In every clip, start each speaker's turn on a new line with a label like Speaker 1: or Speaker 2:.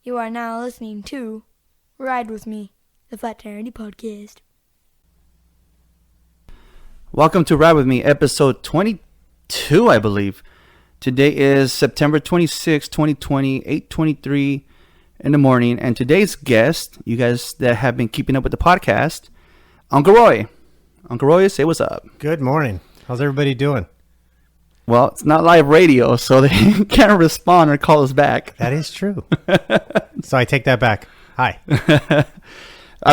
Speaker 1: You are now listening to Ride With Me, the Fraternity Podcast.
Speaker 2: Welcome to Ride With Me, episode 22, I believe. Today is September 26, 2020, 8:23 in the morning. And today's guest, you guys that have been keeping up with the podcast, Uncle Roy. Uncle Roy, say what's up.
Speaker 3: Good morning. How's everybody doing?
Speaker 2: Well, it's not live radio, so they can't respond or call us back.
Speaker 3: That is true. So I take that back. Hi.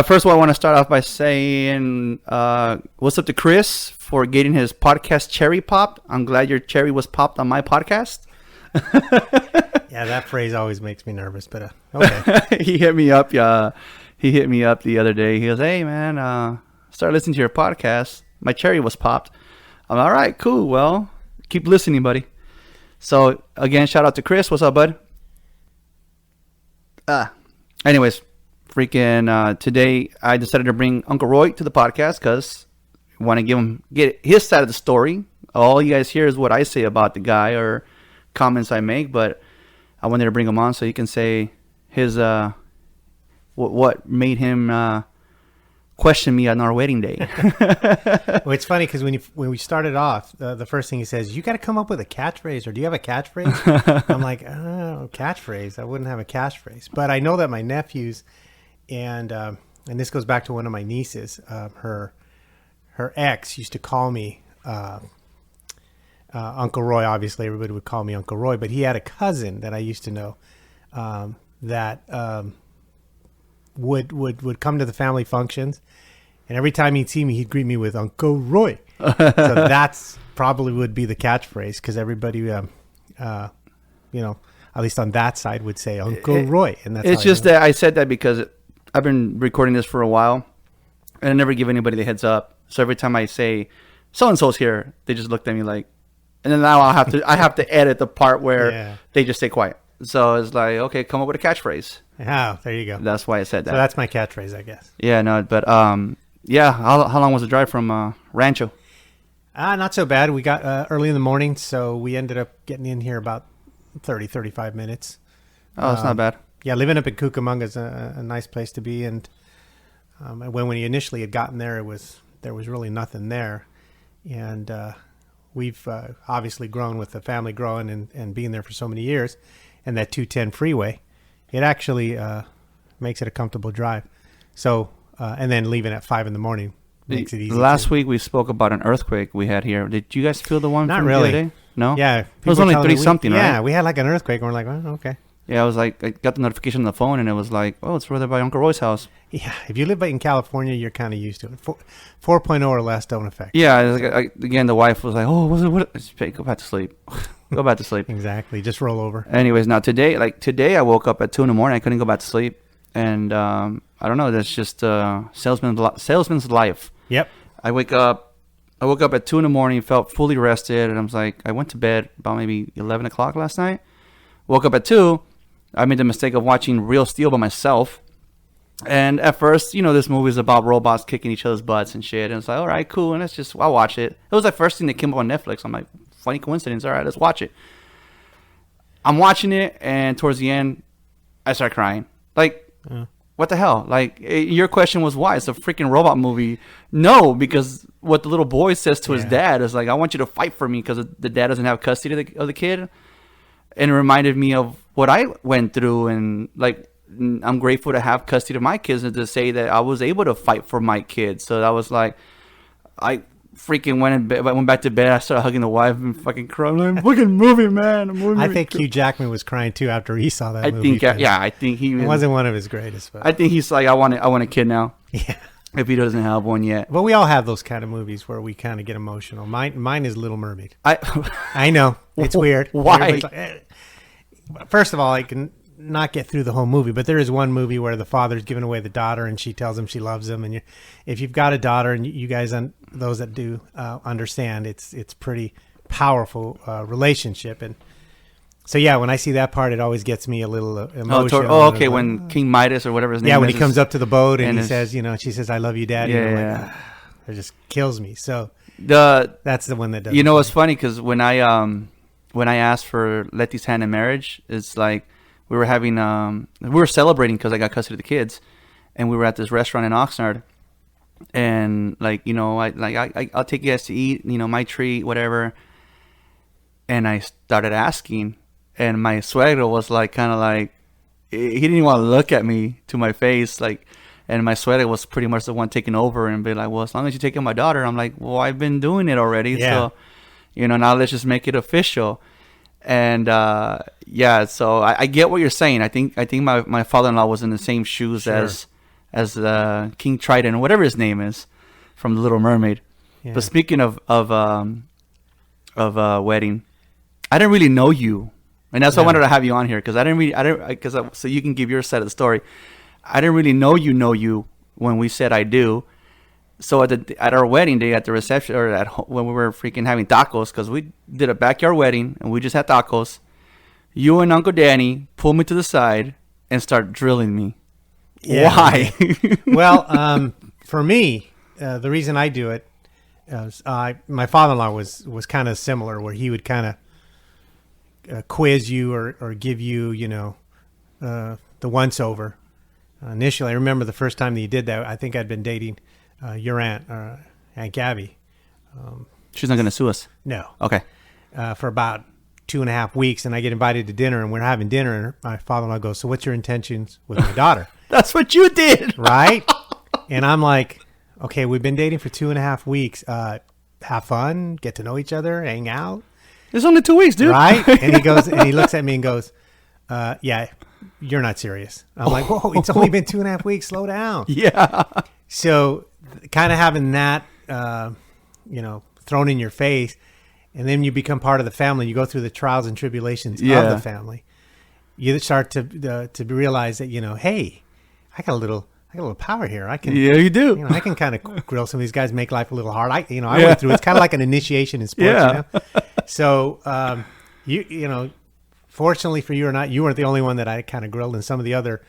Speaker 2: First of all, I want to start off by saying what's up to Chris for getting his podcast cherry popped. I'm glad your cherry was popped on my podcast.
Speaker 3: Yeah, that phrase always makes me nervous, but okay.
Speaker 2: He hit me up. He hit me up the other day. He goes, "Hey, man, start listening to your podcast. My cherry was popped." I'm all right, cool. Well, keep listening, buddy. So, again, shout out to Chris. What's up, bud? Anyways, today I decided to bring Uncle Roy to the podcast because I want to get his side of the story. All you guys hear is what I say about the guy or comments I make, but I wanted to bring him on so he can say his what made him question me on our wedding day.
Speaker 3: Well, it's funny because when we started off, the first thing he says, "You got to come up with a catchphrase, or do you have a catchphrase?" I'm like, "Oh, catchphrase. I wouldn't have a catchphrase." But I know that my nephews and this goes back to one of my nieces. Her ex used to call me Uncle Roy. Obviously, everybody would call me Uncle Roy, but he had a cousin that I used to know that would come to the family functions, and every time he'd see me, he'd greet me with Uncle Roy. So that's probably would be the catchphrase because everybody, at least on that side, would say Uncle Roy, and that's.
Speaker 2: It's just that I said that because I've been recording this for a while, and I never give anybody the heads up. So every time I say so and so's here, they just looked at me like, and then now I have to edit the part where they just stay quiet. So it's like, okay, come up with a catchphrase.
Speaker 3: Oh, there you go.
Speaker 2: That's why I said that.
Speaker 3: So that's my catchphrase, I guess.
Speaker 2: Yeah, no, but how long was the drive from Rancho?
Speaker 3: Not so bad. We got early in the morning, so we ended up getting in here about 35 minutes.
Speaker 2: Oh, that's not bad.
Speaker 3: Yeah, living up in Cucamonga is a nice place to be, and when we initially had gotten there, there was really nothing there, and we've obviously grown with the family growing and being there for so many years, and that 210 freeway, it actually makes it a comfortable drive. So, and then leaving at 5 in the morning makes it easy.
Speaker 2: Last week we spoke about an earthquake we had here. Did you guys feel the one?
Speaker 3: Not
Speaker 2: from
Speaker 3: really.
Speaker 2: The other day? No.
Speaker 3: Yeah,
Speaker 2: it was only 3-something, right?
Speaker 3: Yeah, we had like an earthquake, and we're like, oh, okay.
Speaker 2: Yeah, I was like, I got the notification on the phone, and it was like, oh, it's right by Uncle Roy's house.
Speaker 3: Yeah, if you live in California, you're kind of used to it. 4.0 or less don't affect.
Speaker 2: Yeah, again, the wife was like, oh, what? Go back to sleep. Go back to sleep.
Speaker 3: Exactly, just roll over.
Speaker 2: Anyways, now today I woke up at 2 in the morning. I couldn't go back to sleep, and I don't know. That's just salesman's life.
Speaker 3: Yep.
Speaker 2: I woke up at 2 in the morning, felt fully rested, and I was like, I went to bed about maybe 11 o'clock last night. Woke up at 2. I made the mistake of watching Real Steel by myself. And at first, this movie is about robots kicking each other's butts and shit. And it's like, all right, cool. And I'll watch it. It was the first thing that came up on Netflix. I'm like, funny coincidence. All right, let's watch it. I'm watching it, and towards the end, I start crying. Like, what the hell? Like, your question was why? It's a freaking robot movie. No, because what the little boy says to his dad is like, I want you to fight for me because the dad doesn't have custody of the kid. And it reminded me of what I went through, and like I'm grateful to have custody of my kids and to say that I was able to fight for my kids. So that was like, I freaking went back to bed. I started hugging the wife and fucking crying. Like, fucking movie, man.
Speaker 3: I think Hugh Jackman was crying too after he saw that movie.
Speaker 2: I think he
Speaker 3: it wasn't one of his greatest. But
Speaker 2: I think he's like, I want a kid now.
Speaker 3: Yeah.
Speaker 2: If he doesn't have one yet.
Speaker 3: Well, we all have those kind of movies where we kind of get emotional. Mine is Little Mermaid.
Speaker 2: I
Speaker 3: know. It's weird.
Speaker 2: Why?
Speaker 3: First of all, I can not get through the whole movie, but there is one movie where the father's giving away the daughter, and she tells him she loves him. And if you've got a daughter, and you guys, those that do understand, it's pretty powerful relationship. And so, yeah, when I see that part, it always gets me a little emotional.
Speaker 2: Okay, when King Midas or whatever his name is.
Speaker 3: Yeah, when he comes up to the boat and he says, she says, "I love you, Daddy."
Speaker 2: Yeah.
Speaker 3: It just kills me. So that's the one that does.
Speaker 2: What's funny, because when I asked for Letty's hand in marriage, it's like, we were having we were celebrating because I got custody of the kids, and we were at this restaurant in Oxnard, and like, you know, I'll take you guys to eat, you know, my treat, whatever. And I started asking, and my suegro was like, kind of like, he didn't even want to look at me to my face, like, and my suegro was pretty much the one taking over and be like, well, as long as you take care of my daughter. I'm like, well, I've been doing it already,
Speaker 3: Yeah.
Speaker 2: so, you know, now let's just make it official. And yeah, so I get what you're saying. I think my father-in-law was in the same shoes
Speaker 3: Sure.
Speaker 2: as King Triton, whatever his name is, from The Little Mermaid.
Speaker 3: Yeah.
Speaker 2: But speaking of wedding, I didn't really know you, and that's why I
Speaker 3: No.
Speaker 2: wanted to have you on here, because so you can give your side of the story. I didn't really know you when we said I do. So at our wedding day, at the reception, or when we were freaking having tacos, because we did a backyard wedding and we just had tacos, you and Uncle Danny pulled me to the side and start drilling me.
Speaker 3: Yeah.
Speaker 2: Why?
Speaker 3: Well, for me, the reason I do it is my father-in-law was kind of similar, where he would kind of quiz you or give you, you know, the once-over. Initially, I remember the first time that he did that, I think I'd been dating your aunt, Aunt Gabby.
Speaker 2: She's not going to sue us.
Speaker 3: No.
Speaker 2: Okay.
Speaker 3: For about 2.5 weeks, and I get invited to dinner, and we're having dinner, and my father-in-law goes, so what's your intentions with my daughter?
Speaker 2: That's what you did.
Speaker 3: Right? And I'm like, okay, we've been dating for 2.5 weeks. Have fun, get to know each other, hang out.
Speaker 2: It's only 2 weeks, dude.
Speaker 3: Right? And he goes, and he looks at me and goes, yeah, you're not serious. I'm like, whoa, it's only been 2.5 weeks. Slow down.
Speaker 2: Yeah.
Speaker 3: So kind of having that, you know, thrown in your face, and then you become part of the family. You go through the trials and tribulations
Speaker 2: Yeah.
Speaker 3: of the family. You start to realize that, you know, hey, I got a little power here. I can,
Speaker 2: Yeah, you do.
Speaker 3: you know, I can kind of grill some of these guys, make life a little hard. I went through. It's kind of like an initiation in sports.
Speaker 2: Yeah.
Speaker 3: You know? So you know, fortunately for you or not, you weren't the only one that I kind of grilled, and some of the other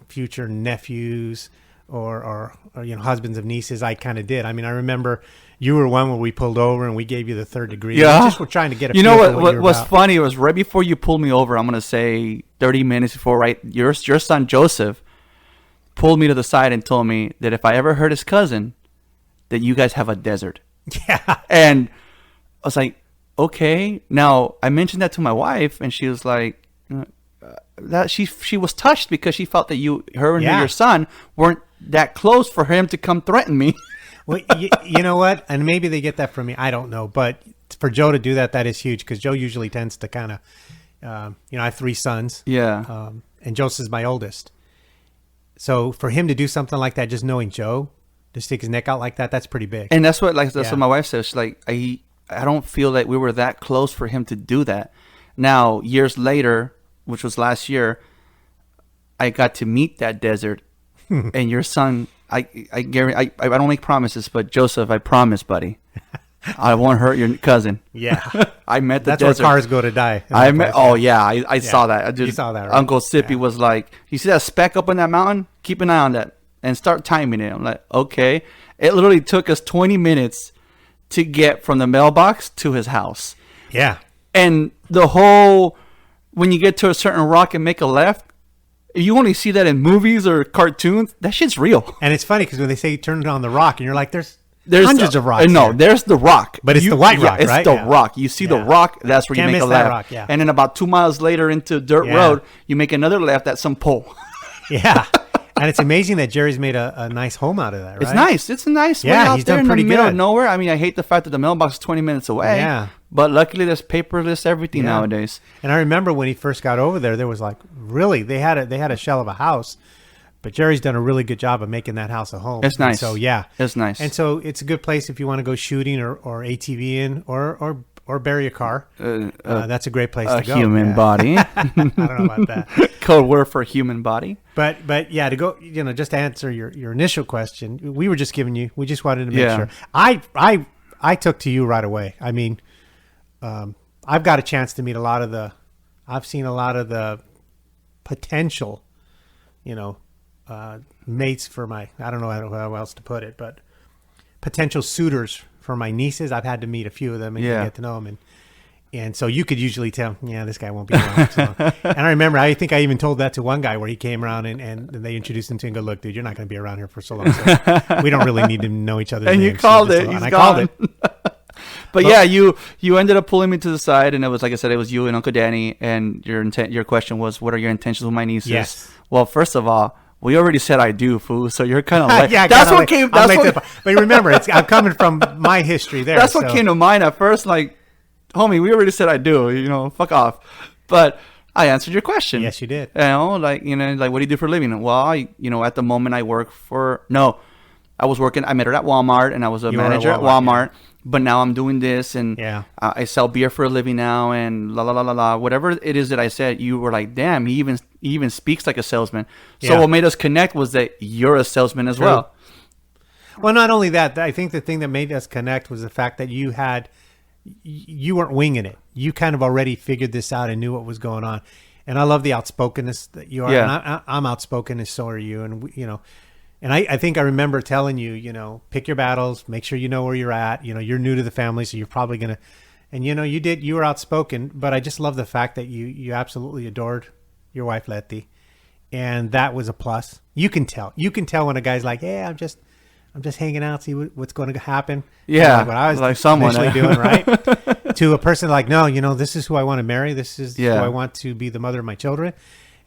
Speaker 3: future nephews or you know, husbands of nieces, I kind of did. I mean, I remember you were one where we pulled over and we gave you the third degree.
Speaker 2: Yeah.
Speaker 3: We just were trying to get a
Speaker 2: You
Speaker 3: feel
Speaker 2: know
Speaker 3: for
Speaker 2: what
Speaker 3: you're
Speaker 2: was
Speaker 3: about.
Speaker 2: funny was right before you pulled me over, I'm going to say 30 minutes before, right? Your son Joseph pulled me to the side and told me that if I ever hurt his cousin, that you guys have a desert.
Speaker 3: Yeah.
Speaker 2: And I was like, okay. Now, I mentioned that to my wife, and she was like, that she was touched because she felt that her and
Speaker 3: Yeah.
Speaker 2: your son weren't that close for him to come threaten me.
Speaker 3: Well, you know what? And maybe they get that from me. I don't know. But for Joe to do that, that is huge, because Joe usually tends to kind of, you know, I have 3 sons.
Speaker 2: Yeah.
Speaker 3: And Joseph's my oldest. So for him to do something like that, just knowing Joe, to stick his neck out like that, that's pretty big.
Speaker 2: And that's what that's
Speaker 3: Yeah.
Speaker 2: what my wife says. She's like, I don't feel that we were that close for him to do that. Now, years later, which was last year, I got to meet that desert, and your son. I guarantee. I don't make promises, but Joseph, I promise, buddy, I won't hurt your cousin.
Speaker 3: Yeah.
Speaker 2: I met the
Speaker 3: That's
Speaker 2: desert.
Speaker 3: where cars go to die.
Speaker 2: I met. Oh yeah, I saw that. I
Speaker 3: You saw that, right?
Speaker 2: Uncle Sippy
Speaker 3: Yeah.
Speaker 2: was like, "You see that speck up on that mountain? Keep an eye on that and start timing it." I'm like, "Okay." It literally took us 20 minutes to get from the mailbox to his house,
Speaker 3: Yeah.
Speaker 2: and the whole when you get to a certain rock and make a left, you only see that in movies or cartoons. That shit's real.
Speaker 3: And it's funny because when they say turn it on the rock, and you're like, there's
Speaker 2: hundreds
Speaker 3: hundreds of rocks.
Speaker 2: No,
Speaker 3: here.
Speaker 2: there's the rock,
Speaker 3: But it's the white rock,
Speaker 2: It's
Speaker 3: right?
Speaker 2: the
Speaker 3: Yeah.
Speaker 2: rock. You see the
Speaker 3: Yeah.
Speaker 2: rock. That's where
Speaker 3: Can't
Speaker 2: you make
Speaker 3: miss
Speaker 2: a
Speaker 3: that
Speaker 2: left.
Speaker 3: rock, yeah.
Speaker 2: And then about 2 miles later into dirt
Speaker 3: Yeah.
Speaker 2: road, you make another left at some pole.
Speaker 3: Yeah. And it's amazing that Jerry's made a nice home out of that, right?
Speaker 2: It's nice. It's a nice way
Speaker 3: Yeah,
Speaker 2: out
Speaker 3: he's
Speaker 2: there
Speaker 3: done
Speaker 2: in the
Speaker 3: pretty
Speaker 2: middle of
Speaker 3: good.
Speaker 2: nowhere. I mean, I hate the fact that the mailbox is 20 minutes away.
Speaker 3: Yeah.
Speaker 2: But luckily, there's paperless everything
Speaker 3: Yeah.
Speaker 2: nowadays.
Speaker 3: And I remember when he first got over there was like, really, they had a shell of a house, but Jerry's done a really good job of making that house a home.
Speaker 2: It's
Speaker 3: And
Speaker 2: nice.
Speaker 3: so yeah,
Speaker 2: It's nice.
Speaker 3: and so it's a good place if you want to go shooting or ATV in or bury a car. That's a great place
Speaker 2: A
Speaker 3: to go.
Speaker 2: human
Speaker 3: Yeah.
Speaker 2: body.
Speaker 3: I don't know about that.
Speaker 2: Code word for human body.
Speaker 3: But yeah, to go, you know, just to answer your initial question, we were just giving you, we just wanted to make
Speaker 2: Yeah.
Speaker 3: sure. I took to you right away. I mean, I've got a chance to meet I've seen a lot of the potential, you know, mates for I don't know how else to put it, but potential suitors for my nieces. I've had to meet a few of them and
Speaker 2: Yeah.
Speaker 3: get to know them. And so you could usually tell, yeah, this guy won't be around so long. And I remember, I think I even told that to one guy where he came around and they introduced him to him and go, look, dude, you're not going to be around here for so long. So we don't really need to know each other's
Speaker 2: And
Speaker 3: names.
Speaker 2: you called
Speaker 3: So
Speaker 2: it.
Speaker 3: just-
Speaker 2: He's
Speaker 3: and I
Speaker 2: gone.
Speaker 3: called it.
Speaker 2: But yeah, you ended up pulling me to the side, and it was like I said, it was you and Uncle Danny, and your question was, what are your intentions with my nieces?
Speaker 3: Yes.
Speaker 2: Well, first of all, we already said I do, fool. So you're kind of like,
Speaker 3: Yeah,
Speaker 2: that's
Speaker 3: kinda
Speaker 2: what
Speaker 3: like-
Speaker 2: came.
Speaker 3: I'm
Speaker 2: That's
Speaker 3: late
Speaker 2: what,
Speaker 3: to the- But remember, I'm coming from my history there.
Speaker 2: that's what
Speaker 3: so-
Speaker 2: came to mind at first. Like, homie, we already said I do. You know, fuck off. But I answered your question.
Speaker 3: Yes, you did.
Speaker 2: You know, like what do you do for a living? Well, at the moment I work I was working. I met her at Walmart, and I was a
Speaker 3: You were at
Speaker 2: manager at
Speaker 3: Walmart,
Speaker 2: Walmart. But now I'm doing this, and
Speaker 3: Yeah.
Speaker 2: I sell beer for a living now, and la la la la la. Whatever it is that I said, you were like, damn, he even speaks like a salesman. So
Speaker 3: Yeah.
Speaker 2: what made us connect was that you're a salesman as
Speaker 3: True.
Speaker 2: well.
Speaker 3: Well, not only that, I think the thing that made us connect was the fact that you weren't winging it. You kind of already figured this out and knew what was going on. And I love the outspokenness that you are.
Speaker 2: Yeah.
Speaker 3: And I'm outspoken, and so are you. And and I think I remember telling you, pick your battles, make sure you know where you're at. You're new to the family, so you're probably gonna. And you were outspoken, but I just love the fact that you absolutely adored your wife Letty, and that was a plus. You can tell when a guy's like, "Hey, I'm just hanging out, see what's going to happen."
Speaker 2: Yeah,
Speaker 3: like what I was
Speaker 2: like someone,
Speaker 3: initially doing, right? To a person like, no, this is who I want to marry. This is
Speaker 2: Yeah.
Speaker 3: who I want to be the mother of my children,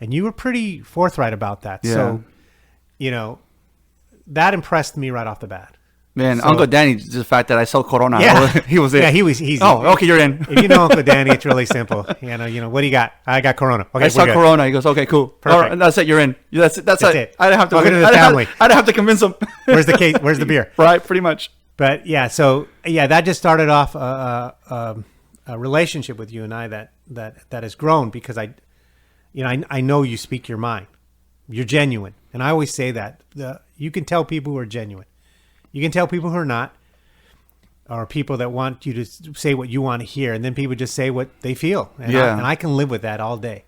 Speaker 3: and you were pretty forthright about that.
Speaker 2: Yeah.
Speaker 3: So, that impressed me right off the bat.
Speaker 2: Man,
Speaker 3: So-
Speaker 2: Uncle Danny, just the fact that I sell Corona,
Speaker 3: Yeah.
Speaker 2: he was it.
Speaker 3: Yeah, he's.
Speaker 2: Oh, okay, you're in.
Speaker 3: If you know Uncle Danny, it's really simple. What do you got? I got Corona. Okay,
Speaker 2: I saw
Speaker 3: we're good.
Speaker 2: Corona. He goes, okay, cool.
Speaker 3: Perfect.
Speaker 2: All right, that's it. You're in. That's it. That's it. I didn't have to.
Speaker 3: Welcome to the
Speaker 2: I didn't have-
Speaker 3: family.
Speaker 2: I didn't have to convince him.
Speaker 3: Where's the case? Where's the beer?
Speaker 2: Right, pretty much.
Speaker 3: But yeah, that just started off a relationship with you and I that has grown because I know you speak your mind. You're genuine, and I always say that you can tell people who are genuine. You can tell people who are not, or people that want you to say what you want to hear, and then people just say what they feel. And
Speaker 2: Yeah.
Speaker 3: I can live with that all day.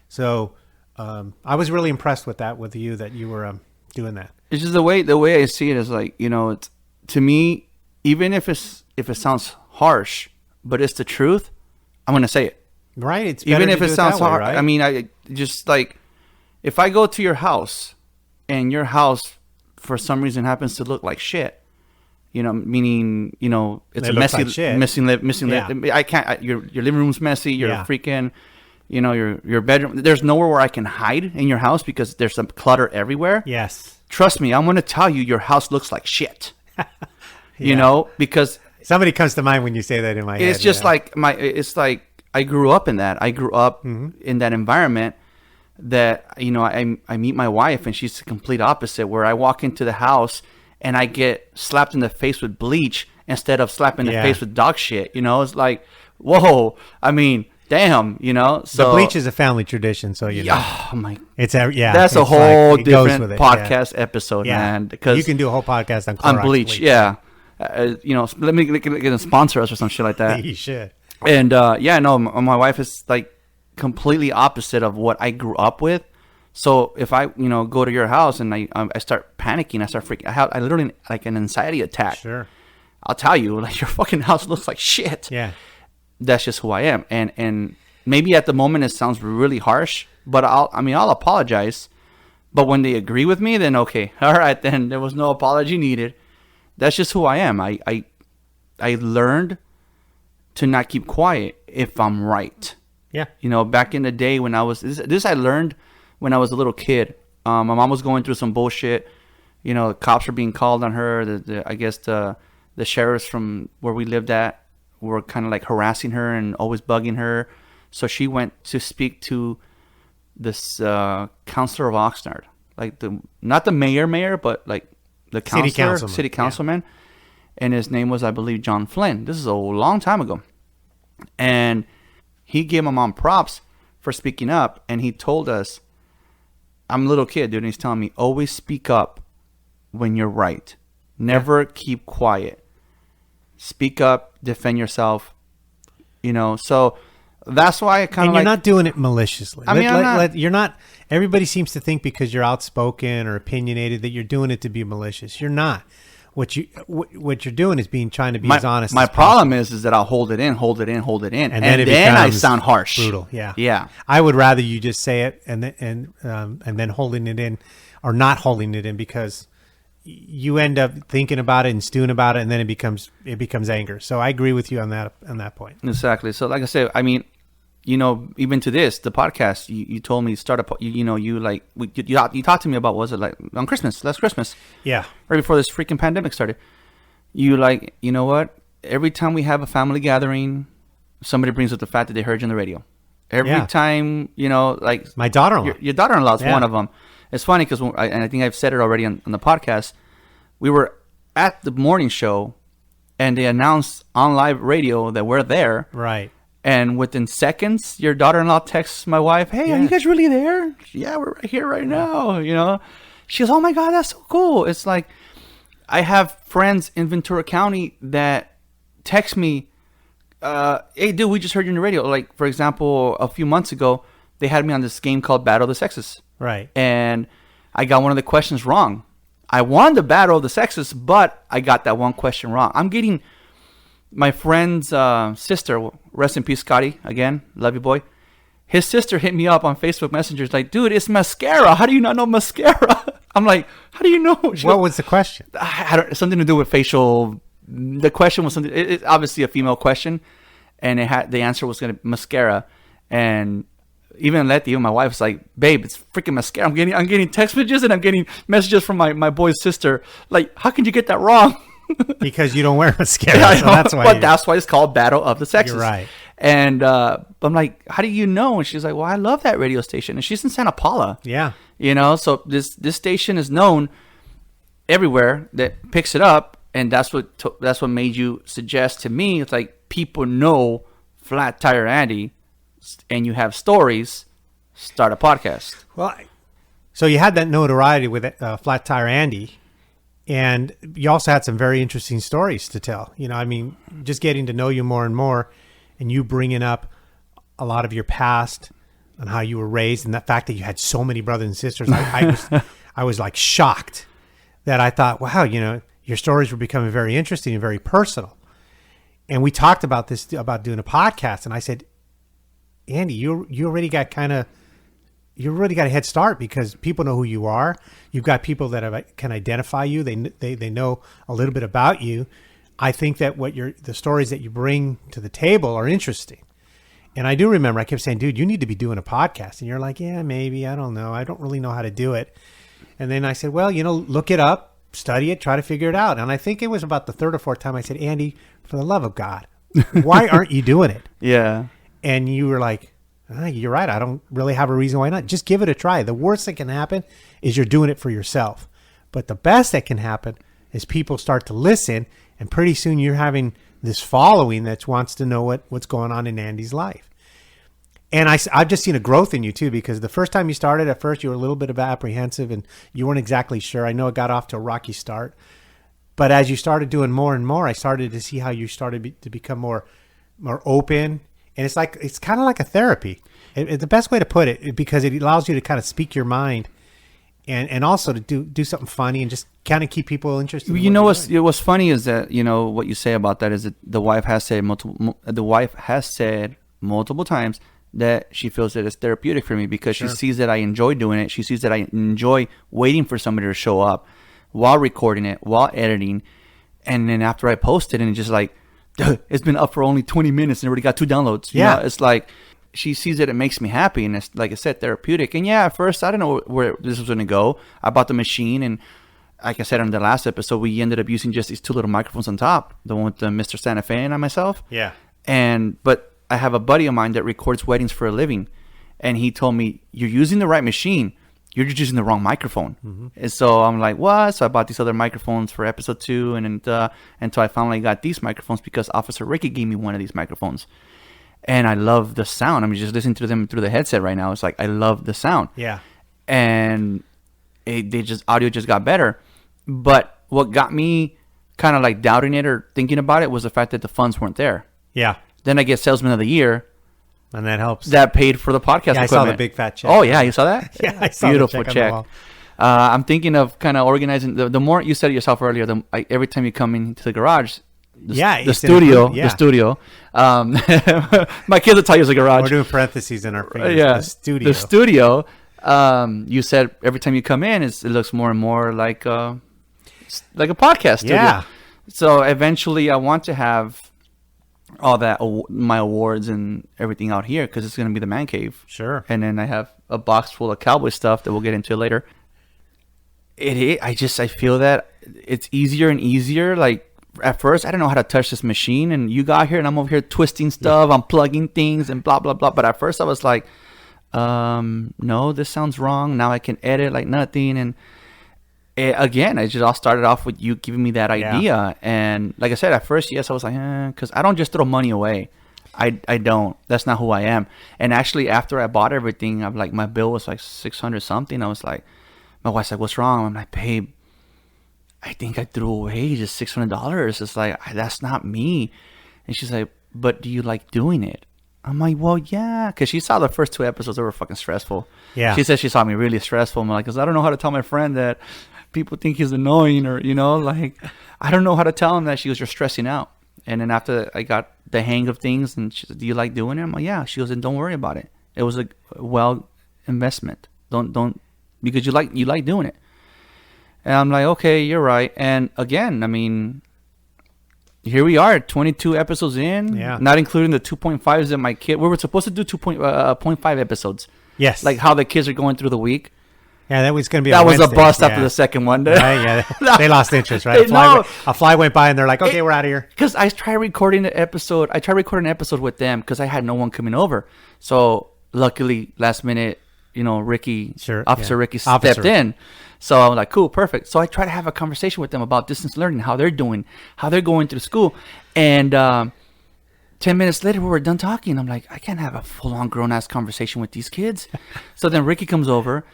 Speaker 3: So I was really impressed with that with you, that you were doing that.
Speaker 2: It's just the way I see it is like, it's, to me, even if it sounds harsh, but it's the truth, I'm gonna say it.
Speaker 3: Right? It's
Speaker 2: Even
Speaker 3: better
Speaker 2: if
Speaker 3: to
Speaker 2: it
Speaker 3: do
Speaker 2: sounds
Speaker 3: that way,
Speaker 2: hard.
Speaker 3: right?
Speaker 2: I mean, I just like, if I go to your house and your house for some reason happens to look like shit, meaning, it's
Speaker 3: It
Speaker 2: a
Speaker 3: looks
Speaker 2: messy,
Speaker 3: like shit.
Speaker 2: missing.
Speaker 3: Yeah.
Speaker 2: I can't. Your living room's messy. Your
Speaker 3: Yeah.
Speaker 2: freaking, your bedroom. There's nowhere where I can hide in your house because there's some clutter everywhere.
Speaker 3: Yes.
Speaker 2: Trust me, I'm going to tell you, your house looks like shit.
Speaker 3: Yeah.
Speaker 2: Because
Speaker 3: Somebody comes to mind when you say that in my head.
Speaker 2: it's just
Speaker 3: yeah.
Speaker 2: like it's like I grew up in that. I grew up
Speaker 3: Mm-hmm.
Speaker 2: in that environment that, I meet my wife and she's the complete opposite, where I walk into the house and I get slapped in the face with bleach instead of slapping the
Speaker 3: Yeah.
Speaker 2: face with dog shit. It's like, whoa, I mean, damn, so
Speaker 3: the bleach is a family tradition, so
Speaker 2: oh my,
Speaker 3: it's
Speaker 2: that's a
Speaker 3: it's like-
Speaker 2: whole
Speaker 3: it goes
Speaker 2: different
Speaker 3: with it,
Speaker 2: podcast episode,
Speaker 3: yeah.
Speaker 2: man, because
Speaker 3: you can do a whole podcast on
Speaker 2: on
Speaker 3: Clorox
Speaker 2: bleach, yeah. Let me get them sponsor us or some shit like that.
Speaker 3: You should.
Speaker 2: And my wife is like completely opposite of what I grew up with. So if I go to your house and I start panicking, I start freaking, I literally like an anxiety attack.
Speaker 3: Sure.
Speaker 2: I'll tell you, like, your fucking house looks like shit.
Speaker 3: Yeah.
Speaker 2: That's just who I am. And maybe at the moment it sounds really harsh, but I'll apologize. But when they agree with me, then okay, all right, then there was no apology needed. That's just who I am. I learned to not keep quiet if I'm right.
Speaker 3: Yeah.
Speaker 2: Back in the day when I was this I learned when I was a little kid. My mom was going through some bullshit. The cops were being called on her. I guess the sheriffs from where we lived at were kind of like harassing her and always bugging her. So she went to speak to this counselor of Oxnard, like not the mayor, but like the counselor, city councilman, and his name was, I believe, John Flynn. This is a long time ago, and he gave my mom props for speaking up, and he told us, I'm a little kid, dude, and he's telling me, always speak up when you're right. Never keep quiet. Speak up, defend yourself, so that's why I kind of
Speaker 3: And you're not doing it maliciously.
Speaker 2: I mean,
Speaker 3: you're not. Everybody seems to think because you're outspoken or opinionated that you're doing it to be malicious. You're not. what you're doing is trying to be
Speaker 2: My,
Speaker 3: as honest.
Speaker 2: my
Speaker 3: as
Speaker 2: problem
Speaker 3: possible.
Speaker 2: is that I'll hold it in,
Speaker 3: and
Speaker 2: then
Speaker 3: then
Speaker 2: I
Speaker 3: becomes
Speaker 2: sound harsh.
Speaker 3: brutal. Yeah,
Speaker 2: Yeah.
Speaker 3: I would rather you just say it and then holding it in, or not holding it in, because you end up thinking about it and stewing about it, and then it becomes anger. So I agree with you on that point.
Speaker 2: Exactly. So like I said, I mean, even to this, the podcast, you told me to start you talked to me about, was it like on Christmas, last Christmas,
Speaker 3: Yeah,
Speaker 2: right before this freaking pandemic started. You like, you know what? Every time we have a family gathering, somebody brings up the fact that they heard you on the radio. Every time, like
Speaker 3: my daughter-in-law.
Speaker 2: your daughter-in-law is
Speaker 3: Yeah.
Speaker 2: one of them. It's funny because, and I think I've said it already on the podcast, we were at the morning show and they announced on live radio that we're there.
Speaker 3: Right.
Speaker 2: And within seconds, your daughter-in-law texts my wife, "Hey, are you guys really there?" "Yeah, we're right here right now." She goes, "Oh my God, that's so cool." It's like, I have friends in Ventura County that text me, "Hey, dude, we just heard you on the radio." Like, for example, a few months ago, they had me on this game called Battle of the Sexes.
Speaker 3: Right.
Speaker 2: And I got one of the questions wrong. I won the Battle of the Sexes, but I got that one question wrong. I'm getting my friend's sister, rest in peace, Scotty, again, love you, boy. His sister hit me up on Facebook Messenger. It's like, "Dude, it's mascara. How do you not know mascara?" I'm like, "How do you know?"
Speaker 3: What was the question?
Speaker 2: Something to do with facial. The question was something. It's obviously a female question, and the answer was going to be mascara. And even Letty, my wife's like, "Babe, it's freaking mascara." I'm getting text messages and I'm getting messages from my boy's sister. Like, how can you get that wrong?
Speaker 3: Because you don't wear mascara,
Speaker 2: Yeah, I
Speaker 3: so
Speaker 2: know,
Speaker 3: that's why.
Speaker 2: but that's why it's called Battle of the Sexes.
Speaker 3: You're right.
Speaker 2: And I'm like, "How do you know?" And she's like, "Well, I love that radio station." And she's in Santa Paula.
Speaker 3: Yeah.
Speaker 2: So this station is known everywhere that picks it up, and that's what made you suggest to me. It's like, people know Flat Tire Andy, and you have stories. Start a podcast.
Speaker 3: Well, so you had that notoriety with Flat Tire Andy, and you also had some very interesting stories to tell. Just getting to know you more and more, and you bringing up a lot of your past and how you were raised, and the fact that you had so many brothers and sisters. I was like shocked that I thought, wow, your stories were becoming very interesting and very personal. And we talked about this, about doing a podcast, and I said, "Andy, you already got a head start, because people know who you are. You've got people that can identify you. They know a little bit about you. I think that the stories that you bring to the table are interesting." And I do remember I kept saying, "Dude, you need to be doing a podcast." And you're like, "Yeah, maybe. I don't know. I don't really know how to do it." And then I said, "Well, look it up, study it, try to figure it out." And I think it was about the third or fourth time I said, "Andy, for the love of God, why aren't you doing it?"
Speaker 2: Yeah.
Speaker 3: And you were like, "You're right. I don't really have a reason why not. Just give it a try. The worst that can happen is you're doing it for yourself. But the best that can happen is people start to listen, and pretty soon you're having this following that wants to know what's going on in Andy's life." And I've just seen a growth in you too, because the first time you started, at first you were a little bit apprehensive and you weren't exactly sure. I know it got off to a rocky start, but as you started doing more and more, I started to see how you started to become more open. And it's kind of like a therapy. It's the best way to put it, because it allows you to kind of speak your mind, and also to do something funny and just kind of keep people interested.
Speaker 2: What's funny is that what you say about that is that the wife has said multiple times that she feels that it's therapeutic for me, because she sees that I enjoy doing it. She sees that I enjoy waiting for somebody to show up while recording it, while editing, and then after I post it, and it's just like, it's been up for only 20 minutes and already got 2 downloads. It's like, she sees that it makes me happy, and it's, like I said, therapeutic. And at first I didn't know where this was going to go. I bought the machine, and like I said on the last episode, we ended up using just these 2 little microphones on top, the one with the Mr. Santa Fe and myself.
Speaker 3: Yeah.
Speaker 2: But I have a buddy of mine that records weddings for a living, and he told me, "You're using the right machine. You're just using the wrong microphone." Mm-hmm. And so I'm like, "What?" So I bought these other microphones for episode 2, and until I finally got these microphones, because Officer Ricky gave me one of these microphones, and I love the sound. I'm just listening to them through the headset right now. It's like, I love the sound.
Speaker 3: Yeah.
Speaker 2: And audio just got better. But what got me kind of like doubting it or thinking about it was the fact that the funds weren't there.
Speaker 3: Yeah.
Speaker 2: Then I get Salesman of the Year.
Speaker 3: And that helps.
Speaker 2: That paid for the podcast equipment.
Speaker 3: I saw the big fat check.
Speaker 2: Oh, yeah. You saw that?
Speaker 3: Yeah, I saw
Speaker 2: Beautiful
Speaker 3: the check.
Speaker 2: check.
Speaker 3: On
Speaker 2: I'm thinking of kind of organizing. The more you said it yourself earlier, every time you come into the garage, the studio. My kids will tell you it's a garage.
Speaker 3: We're doing parentheses in our fingers.
Speaker 2: The studio. You said every time you come in, it looks more and more like a podcast studio.
Speaker 3: Yeah.
Speaker 2: So eventually, I want to have all that my awards and everything out here because it's going to be the man cave.
Speaker 3: Sure.
Speaker 2: And then I have a box full of cowboy stuff that we'll get into later. I feel that it's easier and easier. Like at first, I didn't know how to touch this machine, and you got here, and I'm over here twisting stuff, I'm plugging things, and blah blah blah. But at first, I was like, no, this sounds wrong. Now I can edit like nothing, and again, I just all started off with you giving me that idea, and like I said, at first, yes, I was like, because I don't just throw money away. I don't. That's not who I am. And actually, after I bought everything, I'm like, my bill was like $600 something. I was like, my wife's like, what's wrong? I'm like, babe, I think I threw away just $600. It's like, that's not me. And she's like, but do you like doing it? I'm like, well, yeah, because she saw the first 2 episodes. They were fucking stressful. Yeah. She said she saw me really stressful. I'm like, because I don't know how to tell my friend that people think he's annoying, or, like, I don't know how to tell him that. She goes, you're stressing out. And then after I got the hang of things, and she said, do you like doing it? I'm like, yeah. She goes, and don't worry about it. It was a well investment. Don't, because you like doing it. And I'm like, okay, you're right. And again, I mean, here we are, 22 episodes in, not including the 2.5s that my kid. We were supposed to do 2.5 episodes.
Speaker 3: Yes,
Speaker 2: like how the kids are going through the week.
Speaker 3: Yeah, that was going to be.
Speaker 2: That was a bust after the second one.
Speaker 3: Right? Yeah, they lost interest. Right, a fly went by, and they're like, "Okay, we're out of here."
Speaker 2: Because I tried recording an episode with them because I had no one coming over. So luckily, last minute, Ricky, Officer Ricky stepped in. So I'm like, cool, perfect. So I try to have a conversation with them about distance learning, how they're doing, how they're going through school. And 10 minutes later, we were done talking. I'm like, I can't have a full-on grown-ass conversation with these kids. So then Ricky comes over,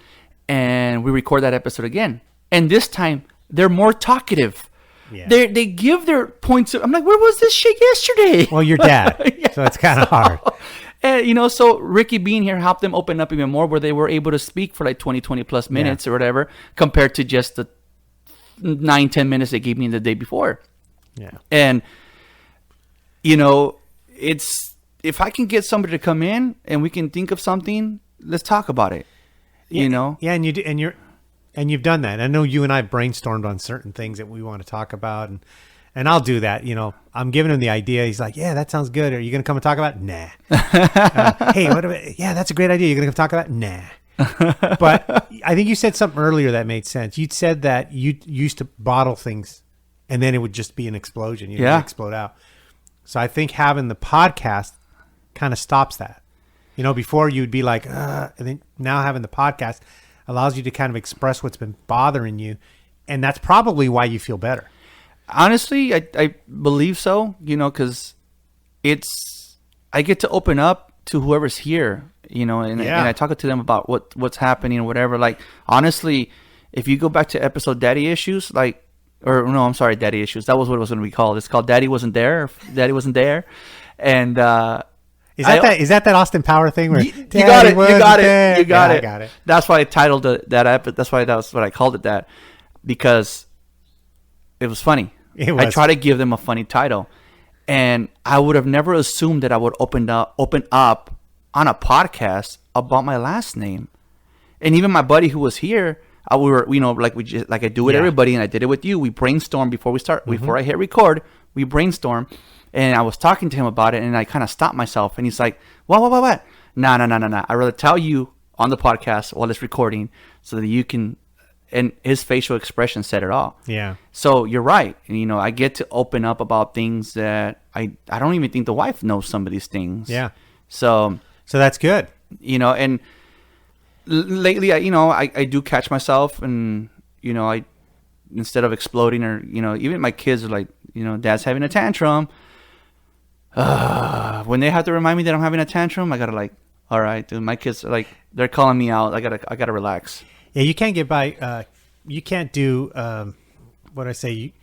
Speaker 2: and we record that episode again. And this time, they're more talkative. Yeah. They give their points. I'm like, where was this shit yesterday?
Speaker 3: Well, you're dad, so it's kind of hard.
Speaker 2: And, so Ricky being here helped them open up even more, where they were able to speak for like 20 plus minutes or whatever, compared to just the 9-10 minutes they gave me the day before.
Speaker 3: Yeah.
Speaker 2: And, it's, if I can get somebody to come in and we can think of something, let's talk about it,
Speaker 3: Yeah, and you do, and you've done that. I know you and I brainstormed on certain things that we want to talk about, and I'll do that. I'm giving him the idea. He's like, yeah, that sounds good. Are you going to come and talk about it? Nah. Hey, what about, yeah, that's a great idea. You're going to come talk about it? Nah. But I think you said something earlier that made sense. You said that you used to bottle things, and then it would just be an explosion. You'd explode out. So I think having the podcast kind of stops that. Before you'd be like, and then now having the podcast allows you to kind of express what's been bothering you. And that's probably why you feel better.
Speaker 2: Honestly, I believe so, because I get to open up to whoever's here, and I talk to them about what's happening or whatever. Like, honestly, if you go back to episode Daddy Issues, Daddy Issues. That was what it was going to be called. It's called Daddy Wasn't There. Daddy Wasn't There. And,
Speaker 3: Is that Austin Power thing? Where
Speaker 2: you got it. You got it. That's why I titled that episode. That's what I called it that, because it was funny. I try to give them a funny title, and I would have never assumed that I would open up on a podcast about my last name. And even my buddy who was here, I do with everybody, and I did it with you. We brainstorm before we start, before I hit record. We brainstorm. And I was talking to him about it, and I kind of stopped myself. And he's like, what? No. I'd rather tell you on the podcast while it's recording so that you can... And his facial expression said it all.
Speaker 3: Yeah.
Speaker 2: So you're right. And, I get to open up about things that I don't even think the wife knows some of these things.
Speaker 3: Yeah.
Speaker 2: So
Speaker 3: that's good.
Speaker 2: And lately, I do catch myself, and, I instead of exploding or, even my kids are like, Dad's having a tantrum. When they have to remind me that I'm having a tantrum, I gotta all right, dude, my kids are they're calling me out. I gotta relax.
Speaker 3: Yeah, you can't get by. You can't do what I say.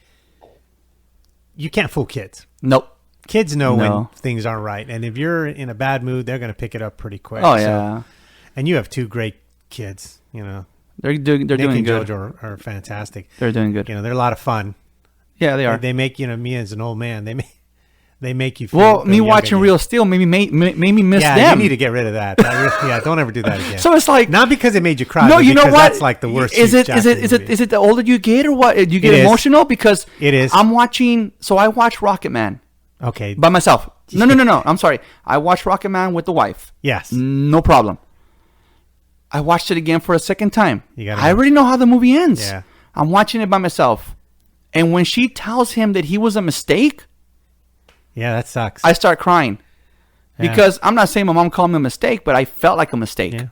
Speaker 3: You can't fool kids.
Speaker 2: Nope.
Speaker 3: Kids know when things aren't right, and if you're in a bad mood, they're gonna pick it up pretty quick.
Speaker 2: Oh yeah.
Speaker 3: And you have 2 great kids.
Speaker 2: They're
Speaker 3: Nick
Speaker 2: doing
Speaker 3: and
Speaker 2: good.
Speaker 3: Jojo are fantastic.
Speaker 2: They're doing good.
Speaker 3: You know, they're a lot of fun.
Speaker 2: Yeah, they are.
Speaker 3: They make, you know, me as an old man, they make you feel
Speaker 2: Well, me
Speaker 3: young
Speaker 2: watching
Speaker 3: again.
Speaker 2: Real Steel made me miss
Speaker 3: Yeah,
Speaker 2: them.
Speaker 3: you need to get rid of that. Yeah, don't ever do that again.
Speaker 2: So it's like,
Speaker 3: Not because it made you cry.
Speaker 2: no,
Speaker 3: but
Speaker 2: you know
Speaker 3: because
Speaker 2: what?
Speaker 3: That's like the worst.
Speaker 2: Is
Speaker 3: Hugh
Speaker 2: it
Speaker 3: Jackman movie.
Speaker 2: is it the older you get or what? You get
Speaker 3: It is.
Speaker 2: emotional because
Speaker 3: It is.
Speaker 2: I'm watching. So I watch Rocket Man
Speaker 3: Okay.
Speaker 2: by myself. No. I'm sorry. I watched Rocket Man with the wife.
Speaker 3: Yes.
Speaker 2: No problem. I watched it again for a second time.
Speaker 3: You gotta
Speaker 2: I already know how the movie ends.
Speaker 3: Yeah.
Speaker 2: I'm watching it by myself. And when she tells him that he was a mistake,
Speaker 3: Yeah, that sucks.
Speaker 2: I start crying.
Speaker 3: Yeah.
Speaker 2: Because I'm not saying my mom called me a mistake, but I felt like a mistake.
Speaker 3: Yeah.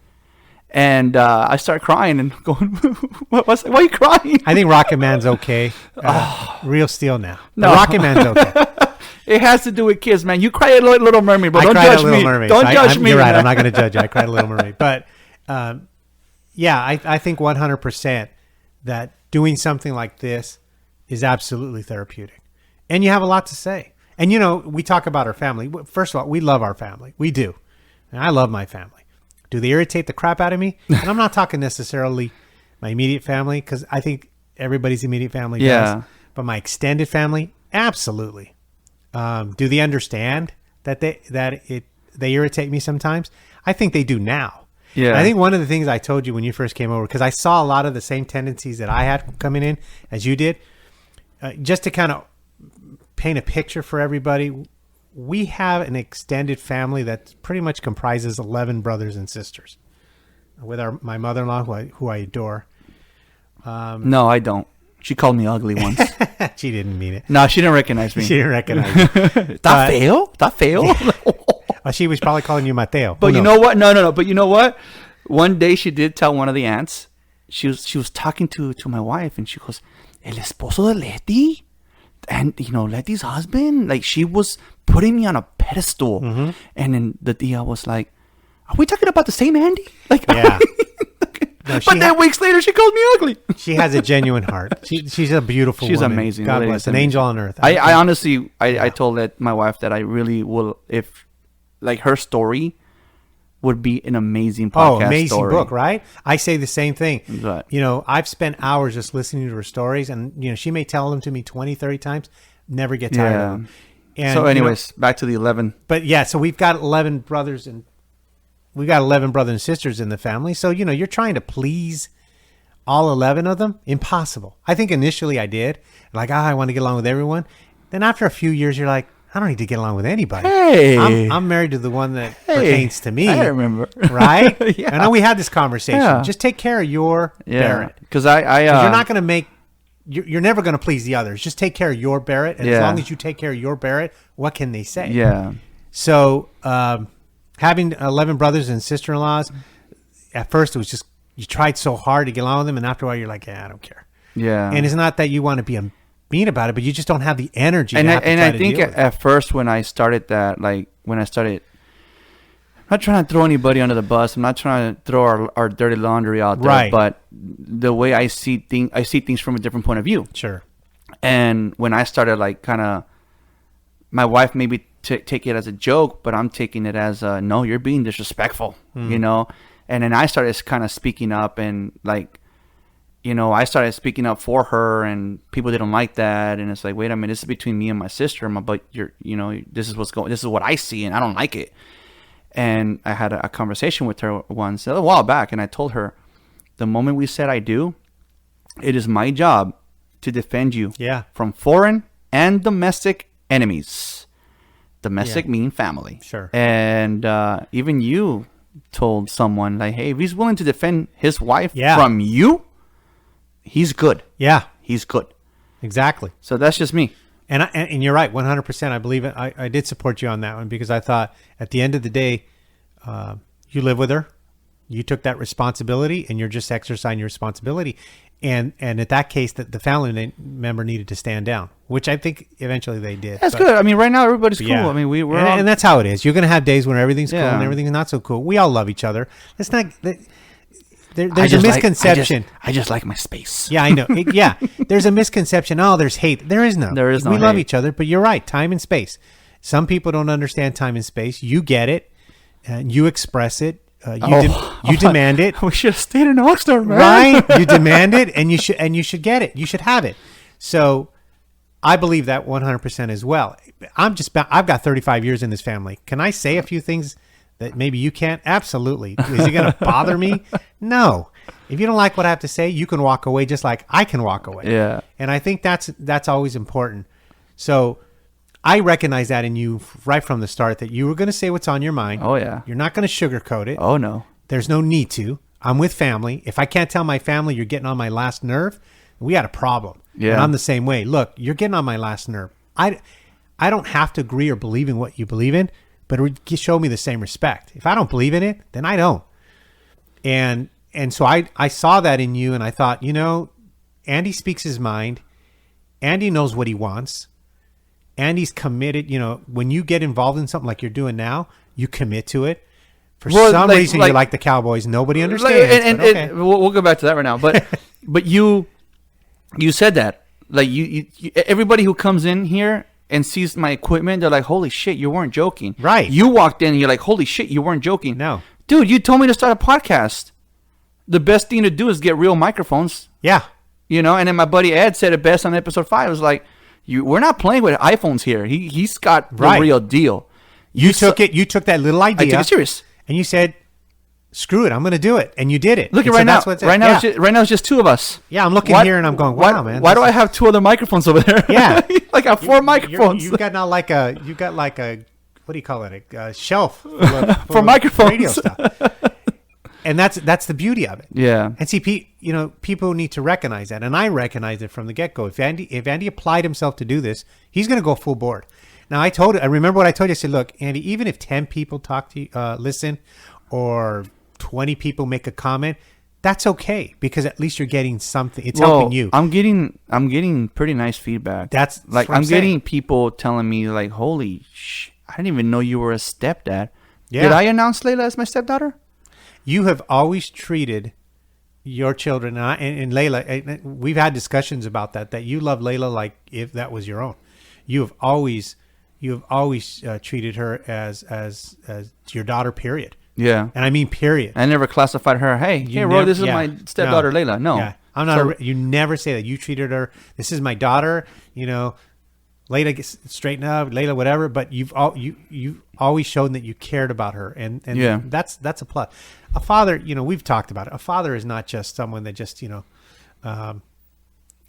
Speaker 2: And I start crying and going, why are you crying?
Speaker 3: I think Rocket Man's okay. Real Steel now.
Speaker 2: No.
Speaker 3: No. Rocket Man's okay.
Speaker 2: It has to do with kids, man. You cry at Little Mermaid, but
Speaker 3: I
Speaker 2: don't
Speaker 3: cried
Speaker 2: judge
Speaker 3: at Little
Speaker 2: me.
Speaker 3: Mermaid.
Speaker 2: Don't
Speaker 3: so
Speaker 2: judge me.
Speaker 3: You're right.
Speaker 2: man.
Speaker 3: I'm not going to judge you. I cried at Little Mermaid. But yeah, I think 100% that doing something like this is absolutely therapeutic. And you have a lot to say. And, you know, we talk about our family. First of all, we love our family. We do. And I love my family. Do they irritate the crap out of me? And I'm not talking necessarily my immediate family, because I think everybody's immediate family
Speaker 2: Yeah.
Speaker 3: does. But my extended family, absolutely. Do they understand that they irritate me sometimes? I think they do now.
Speaker 2: Yeah.
Speaker 3: I think one of the things I told you when you first came over, because I saw a lot of the same tendencies that I had coming in as you did, just to kind of paint a picture for everybody. We have an extended family that pretty much comprises 11 brothers and sisters, with my mother-in-law, who I adore.
Speaker 2: No, I don't. She called me ugly once.
Speaker 3: She didn't mean it.
Speaker 2: No, she didn't recognize me.
Speaker 3: She didn't recognize you.
Speaker 2: That fail? That fail?
Speaker 3: Well, she was probably calling you Mateo.
Speaker 2: But
Speaker 3: Who
Speaker 2: you
Speaker 3: knows?
Speaker 2: know what? No. But you know what? One day she did tell one of the aunts. She was talking to my wife, and she goes, "El esposo de Letty," and you know Letty's husband. Like, she was putting me on a pedestal,
Speaker 3: Mm-hmm.
Speaker 2: and then the tia was like, "Are we talking about the same Andy?" Like,
Speaker 3: Yeah. No,
Speaker 2: but then weeks later, she called me ugly.
Speaker 3: she has a genuine heart. She's a beautiful
Speaker 2: She's
Speaker 3: woman.
Speaker 2: amazing.
Speaker 3: God
Speaker 2: The
Speaker 3: bless.
Speaker 2: lady's
Speaker 3: An
Speaker 2: amazing.
Speaker 3: angel on earth.
Speaker 2: I honestly, I told my wife that I really will, if like her story would be an amazing podcast
Speaker 3: amazing
Speaker 2: story.
Speaker 3: book, right? I say the same thing.
Speaker 2: Right.
Speaker 3: You know, I've spent hours just listening to her stories, and, you know, she may tell them to me 20, 30 times, never get tired of them. And,
Speaker 2: So,
Speaker 3: you know,
Speaker 2: anyways, back to the 11.
Speaker 3: but yeah, so we've got 11 brothers and sisters in the family. So, you know, you're trying to please all 11 of them. Impossible. I think initially I did. Like, I want to get along with everyone. Then after a few years, you're like, I don't need to get along with anybody.
Speaker 2: Hey.
Speaker 3: I'm married to the one that pertains to me.
Speaker 2: I remember.
Speaker 3: Right?
Speaker 2: Yeah.
Speaker 3: I know we had this conversation.
Speaker 2: Yeah.
Speaker 3: Just take care of your Barrett.
Speaker 2: Because I
Speaker 3: 'Cause you're not going to make, you're never going to please the others. Just take care of your Barrett. And as
Speaker 2: Yeah.
Speaker 3: long as you take care of your Barrett, what can they say?
Speaker 2: Yeah.
Speaker 3: So, having 11 brothers and sister-in-laws, at first it was just, you tried so hard to get along with them, and after a while you're like, yeah, I don't care.
Speaker 2: Yeah.
Speaker 3: And it's not that you want to be mean about it, but you just don't have the energy.
Speaker 2: and
Speaker 3: to
Speaker 2: I,
Speaker 3: have to
Speaker 2: and
Speaker 3: try
Speaker 2: I
Speaker 3: to
Speaker 2: think
Speaker 3: deal with it.
Speaker 2: at first when I started that, like when I started, I'm not trying to throw anybody under the bus. I'm not trying to throw our dirty laundry out there.
Speaker 3: Right.
Speaker 2: But the way I see things from a different point of view.
Speaker 3: Sure.
Speaker 2: And when I started, like, kind of, my wife maybe take it as a joke, but I'm taking it as no, you're being disrespectful, you know. And then I started kind of speaking up, and like, you know, I started speaking up for her, and people didn't like that. And it's like, wait a minute, this is between me and my sister, but this is this is what I see, and I don't like it. And I had a conversation with her once a while back, and I told her, the moment we said I do, it is my job to defend you from foreign and domestic enemies. Domestic mean family.
Speaker 3: Sure.
Speaker 2: And even you told someone, like, hey, if he's willing to defend his wife from you, he's good.
Speaker 3: Yeah.
Speaker 2: He's good.
Speaker 3: Exactly.
Speaker 2: So that's just me.
Speaker 3: And you're right, 100%. I believe it. I did support you on that one, because I thought at the end of the day, you live with her, you took that responsibility, and you're just exercising your responsibility. And at that case, the family member needed to stand down, which I think eventually they did.
Speaker 2: That's good. I mean, right now everybody's cool.
Speaker 3: Yeah.
Speaker 2: I mean, we're
Speaker 3: and,
Speaker 2: all,
Speaker 3: and that's how it is. You're going to have days when everything's cool
Speaker 2: Yeah.
Speaker 3: and everything's not so cool. We all love each other. It's not. There's
Speaker 2: I
Speaker 3: a
Speaker 2: just
Speaker 3: misconception.
Speaker 2: I just like my space.
Speaker 3: Yeah, I know. There's a misconception. Oh, there's hate. There is no.
Speaker 2: There is no
Speaker 3: We love
Speaker 2: hate.
Speaker 3: each other, but you're right. Time and space. Some people don't understand time and space. You get it, and you express it. you demand it.
Speaker 2: We should have stayed in Oxnard, man.
Speaker 3: Right? You demand it, and you should get it. You should have it. So I believe that 100% as well. I've got 35 years in this family. Can I say a few things that maybe you can't? Absolutely. Is it going to bother me? No. If you don't like what I have to say, you can walk away just like I can walk away.
Speaker 2: Yeah.
Speaker 3: And I think that's always important. So I recognize that in you right from the start, that you were going to say what's on your mind.
Speaker 2: Oh, yeah.
Speaker 3: You're not going to sugarcoat it.
Speaker 2: Oh, no.
Speaker 3: There's no need to. I'm with family. If I can't tell my family you're getting on my last nerve, we got a problem.
Speaker 2: Yeah.
Speaker 3: And I'm the same way. Look, you're getting on my last nerve. I don't have to agree or believe in what you believe in, but show me the same respect. If I don't believe in it, then I don't. And so I saw that in you, and I thought, Andy speaks his mind. Andy knows what he wants. Andy's committed. When you get involved in something like you're doing now, you commit to it. For some reason, you like the Cowboys. Nobody understands.
Speaker 2: And we'll go back to that right now. But but you said that. Like you everybody who comes in here and sees my equipment, they're like, holy shit, you weren't joking.
Speaker 3: Right.
Speaker 2: You walked in and you're like, holy shit, you weren't joking.
Speaker 3: No.
Speaker 2: Dude, you told me to start a podcast. The best thing to do is get real microphones.
Speaker 3: Yeah.
Speaker 2: And then my buddy Ed said it best on episode 5. It was like, we're not playing with iPhones here. He's got the real deal. You took that little idea. I took it serious.
Speaker 3: And you said, screw it, I'm going to do it. And you did it.
Speaker 2: Look
Speaker 3: at
Speaker 2: right now. Right now it's just 2 of us.
Speaker 3: Yeah, I'm looking here and I'm going, wow, man.
Speaker 2: Why do I have 2 other microphones over there?
Speaker 3: Yeah.
Speaker 2: Like I have 4 microphones.
Speaker 3: You've got like a, what do you call it? A shelf full
Speaker 2: for
Speaker 3: of
Speaker 2: microphones.
Speaker 3: Radio stuff. And that's the beauty of it.
Speaker 2: Yeah.
Speaker 3: And see, people need to recognize that. And I recognize it from the get-go. If Andy applied himself to do this, he's going to go full board. Now, I remember what I told you. I said, look, Andy, even if 10 people talk to you, listen, or 20 people make a comment, that's okay, because at least you're getting something. It's helping you.
Speaker 2: I'm getting pretty nice feedback.
Speaker 3: That's
Speaker 2: like
Speaker 3: what
Speaker 2: I'm getting people telling me like, holy I didn't even know you were a stepdad. Yeah. Did I announce Layla as my stepdaughter?
Speaker 3: You have always treated your children, and Layla, we've had discussions about that you love Layla like if that was your own. You have always treated her as your daughter, period.
Speaker 2: Yeah.
Speaker 3: And I mean, period.
Speaker 2: I never classified her, Roy, this is my stepdaughter, Layla. No. Yeah.
Speaker 3: I'm not. You never say that. You treated her, this is my daughter, Layla gets straightened up, Layla, whatever, but you've always shown that you cared about her. And
Speaker 2: yeah.
Speaker 3: that's a plus. A father, we've talked about it. A father is not just someone that just,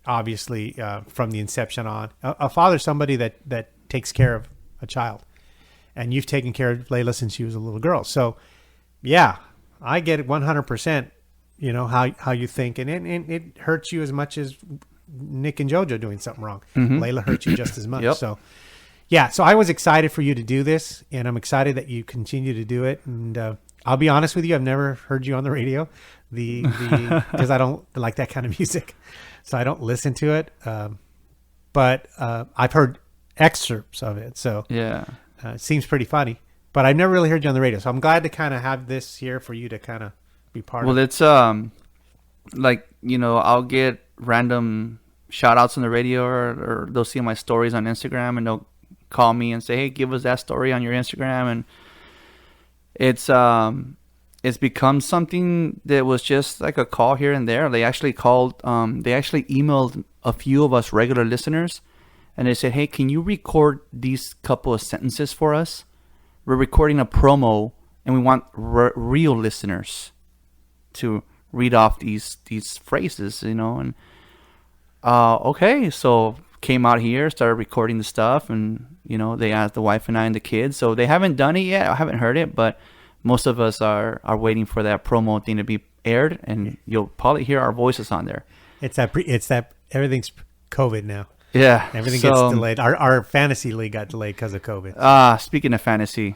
Speaker 3: obviously from the inception on. A father is somebody that takes care of a child. And you've taken care of Layla since she was a little girl. So, yeah, I get it 100%, how you think. And it hurts you as much as Nick and JoJo doing something wrong. Mm-hmm. Layla hurts you just as much.
Speaker 2: Yep.
Speaker 3: So, yeah, so I was excited for you to do this, and I'm excited that you continue to do it. And I'll be honest with you, I've never heard you on the radio, because I don't like that kind of music, so I don't listen to it. But I've heard excerpts of it, so
Speaker 2: yeah,
Speaker 3: it seems pretty funny. But I've never really heard you on the radio, so I'm glad to kind of have this here for you to kind of be part of.
Speaker 2: Well, it's like I'll get random shout outs on the radio, or they'll see my stories on Instagram, and they'll call me and say, hey, give us that story on your Instagram. And it's become something that was just like a call here and there. They actually called, they actually emailed a few of us regular listeners, and they said, hey, can you record these couple of sentences for us? We're recording a promo, and we want real listeners to read off these phrases, and okay, so came out here, started recording the stuff, and they asked the wife and I and the kids. So they haven't done it yet. I haven't heard it, but most of us are waiting for that promo thing to be aired, and you'll probably hear our voices on there.
Speaker 3: It's that everything's COVID now.
Speaker 2: Yeah,
Speaker 3: everything gets delayed. Our fantasy league got delayed because of COVID.
Speaker 2: Speaking of fantasy,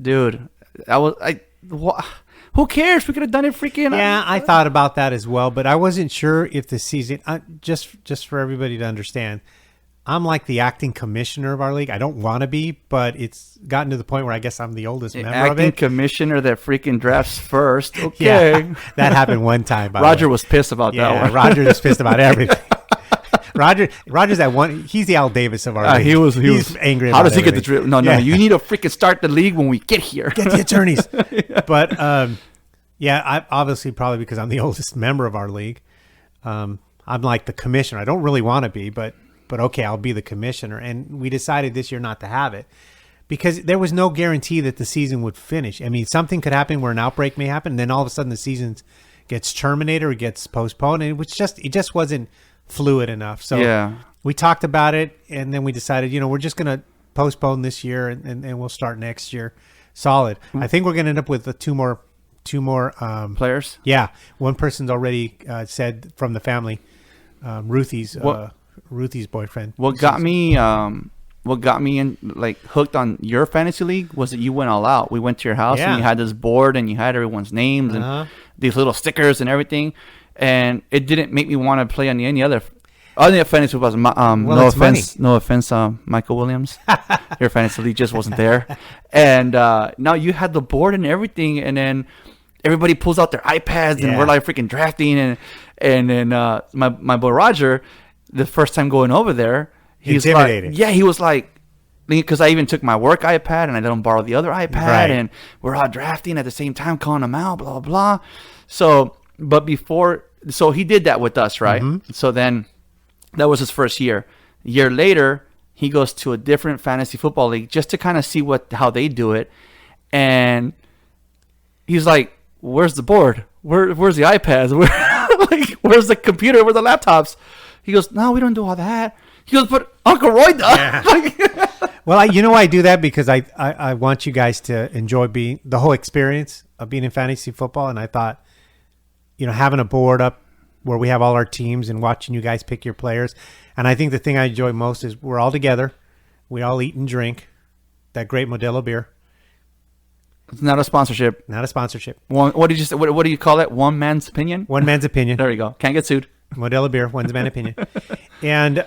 Speaker 2: dude, who cares? We could have done it freaking.
Speaker 3: Yeah, I thought about that as well, but I wasn't sure if the season. Just for everybody to understand, I'm like the acting commissioner of our league. I don't want to be, but it's gotten to the point where I guess I'm the oldest member of it.
Speaker 2: Acting commissioner that freaking drafts first. Okay,
Speaker 3: yeah, that happened one time.
Speaker 2: Roger was pissed about that one.
Speaker 3: Roger was pissed about everything. Roger's that one. He's the Al Davis of our league.
Speaker 2: He's
Speaker 3: angry.
Speaker 2: How
Speaker 3: about
Speaker 2: does he
Speaker 3: everything.
Speaker 2: get the drill? No, you need to freaking start the league when we get here.
Speaker 3: Get the attorneys. Yeah. But Yeah, I obviously probably because I'm the oldest member of our league. I'm like the commissioner. I don't really want to be, but okay, I'll be the commissioner. And we decided this year not to have it because there was no guarantee that the season would finish. I mean, something could happen where an outbreak may happen, and then all of a sudden the season gets terminated or gets postponed, and it just wasn't fluid enough. So we talked about it, and then we decided, we're just going to postpone this year, and we'll start next year. Solid. I think we're going to end up with two more
Speaker 2: players.
Speaker 3: Yeah, one person's already said from the family, Ruthie's boyfriend.
Speaker 2: What got me in like hooked on your fantasy league was that you went all out. We went to your house and you had this board and you had everyone's names and these little stickers and everything, and it didn't make me want to play on any other fantasy was no offense, Michael Williams. Your fantasy league just wasn't there, and now you had the board and everything, and then everybody pulls out their iPads and we're like freaking drafting, and then my boy Roger, the first time going over there, he's
Speaker 3: intimidated.
Speaker 2: He was like, because I even took my work iPad and I let him borrow the other iPad, and we're all drafting at the same time, calling him out, blah blah. So he did that with us, right? Mm-hmm. So then that was his first year. A year later, he goes to a different fantasy football league just to kind of see how they do it, and he's like, "Where's the board? Where's the iPads? Where's the computer? Where's the laptops?" He goes, "No, we don't do all that." He goes, "But Uncle Roy does." Yeah.
Speaker 3: Well, I do that because I want you guys to enjoy the whole experience of being in fantasy football, and I thought, having a board up where we have all our teams and watching you guys pick your players. And I think the thing I enjoy most is we're all together. We all eat and drink that great Modelo beer.
Speaker 2: It's not a sponsorship.
Speaker 3: Not a sponsorship.
Speaker 2: What did you say? What do you call it? One man's opinion?
Speaker 3: One man's opinion.
Speaker 2: There you go. Can't get sued.
Speaker 3: Modelo beer, one's man's opinion. And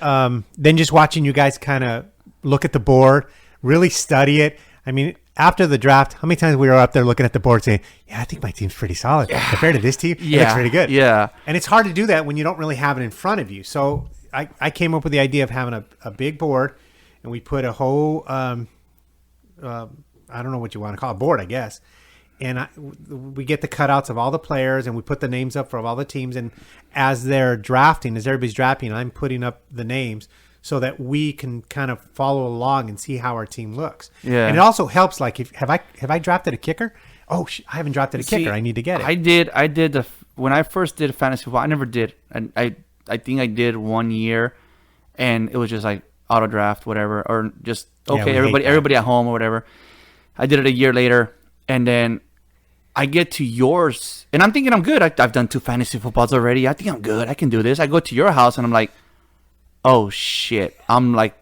Speaker 3: then just watching you guys kind of look at the board, really study it. I mean, after the draft, how many times we were up there looking at the board saying, "Yeah, I think my team's pretty solid compared to this team. It looks pretty good."
Speaker 2: Yeah.
Speaker 3: And it's hard to do that when you don't really have it in front of you. So I came up with the idea of having a big board, and we put a whole, I don't know what you want to call it, board, I guess. And we get the cutouts of all the players, and we put the names up for all the teams. And as everybody's drafting, I'm putting up the names so that we can kind of follow along and see how our team looks. Yeah. And it also helps, like, have I drafted a kicker? Oh, I haven't drafted a kicker. I need to get it.
Speaker 2: I did when I first did fantasy football, I never did. And I think I did 1 year, and it was just like auto draft, whatever, or just everybody at home or whatever. I did it a year later, and then I get to yours, and I'm thinking I'm good. I've done 2 fantasy footballs already. I think I'm good. I can do this. I go to your house, and I'm like, oh shit, I'm like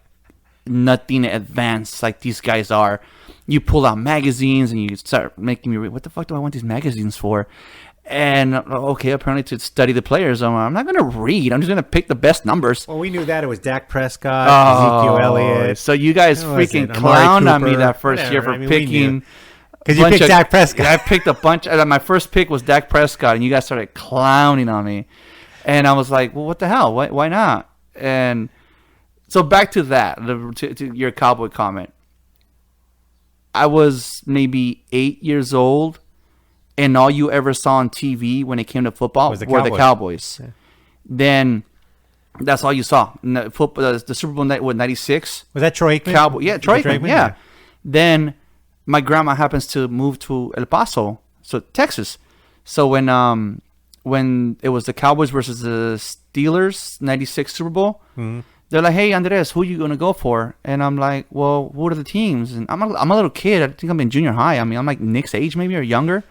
Speaker 2: nothing advanced like these guys are. You pull out magazines and you start making me read. What the fuck do I want these magazines for? And okay, apparently to study the players. I'm not gonna read. I'm just gonna pick the best numbers.
Speaker 3: Well, we knew that it was Dak Prescott, Ezekiel Elliott.
Speaker 2: So you guys freaking clowned on me that first year for picking.
Speaker 3: Because you picked Dak Prescott.
Speaker 2: I picked a bunch. My first pick was Dak Prescott, and you guys started clowning on me. And I was like, well, what the hell? Why not? And so back to that, to your Cowboy comment. I was maybe 8 years old, and all you ever saw on TV when it came to football were the Cowboys. Yeah. Then that's all you saw. The Super Bowl night, 96?
Speaker 3: Was that Troy Aikman?
Speaker 2: Cowboy, yeah, Troy Aikman, yeah. Then my grandma happens to move to El Paso, so Texas. So when it was the Cowboys versus the Steelers, 96 Super Bowl, they're like, "Hey, Andres, who are you going to go for?" And I'm like, "Well, what are the teams?" And I'm a little kid. I think I'm in junior high. I mean, I'm like Nick's age maybe or younger.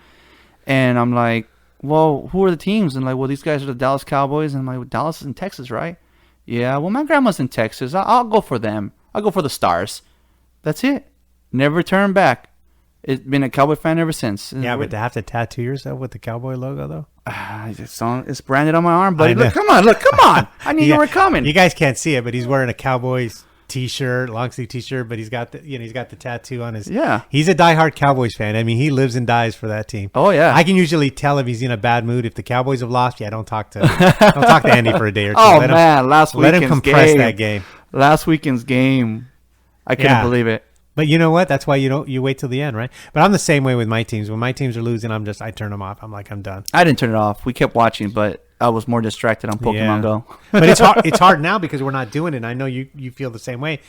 Speaker 2: And I'm like, "Well, who are the teams?" And like, "Well, these guys are the Dallas Cowboys." And I'm like, well, "Dallas is in Texas, right?" "Yeah, well, my grandma's in Texas. I'll go for them. I'll go for the Stars." That's it. Never returned back. It's been a Cowboy fan ever since.
Speaker 3: Yeah, but to have to tattoo yourself with the Cowboy logo, though?
Speaker 2: It's branded on my arm, buddy. Look, come on. I knew you were coming.
Speaker 3: You guys can't see it, but he's wearing a Cowboys T-shirt, long sleeve T-shirt, but he's got the tattoo on his. Yeah, he's a diehard Cowboys fan. I mean, he lives and dies for that team.
Speaker 2: Oh yeah,
Speaker 3: I can usually tell if he's in a bad mood. If the Cowboys have lost, don't talk to Andy for a day or two.
Speaker 2: Oh man, let him compress
Speaker 3: that game.
Speaker 2: Last weekend's game, I couldn't believe it.
Speaker 3: But you know what? That's why you wait till the end, right? But I'm the same way with my teams. When my teams are losing, I turn them off. I'm like, I'm done.
Speaker 2: I didn't turn it off. We kept watching, but I was more distracted on Pokemon Go.
Speaker 3: But it's hard. It's hard now because we're not doing it. I know you feel the same way.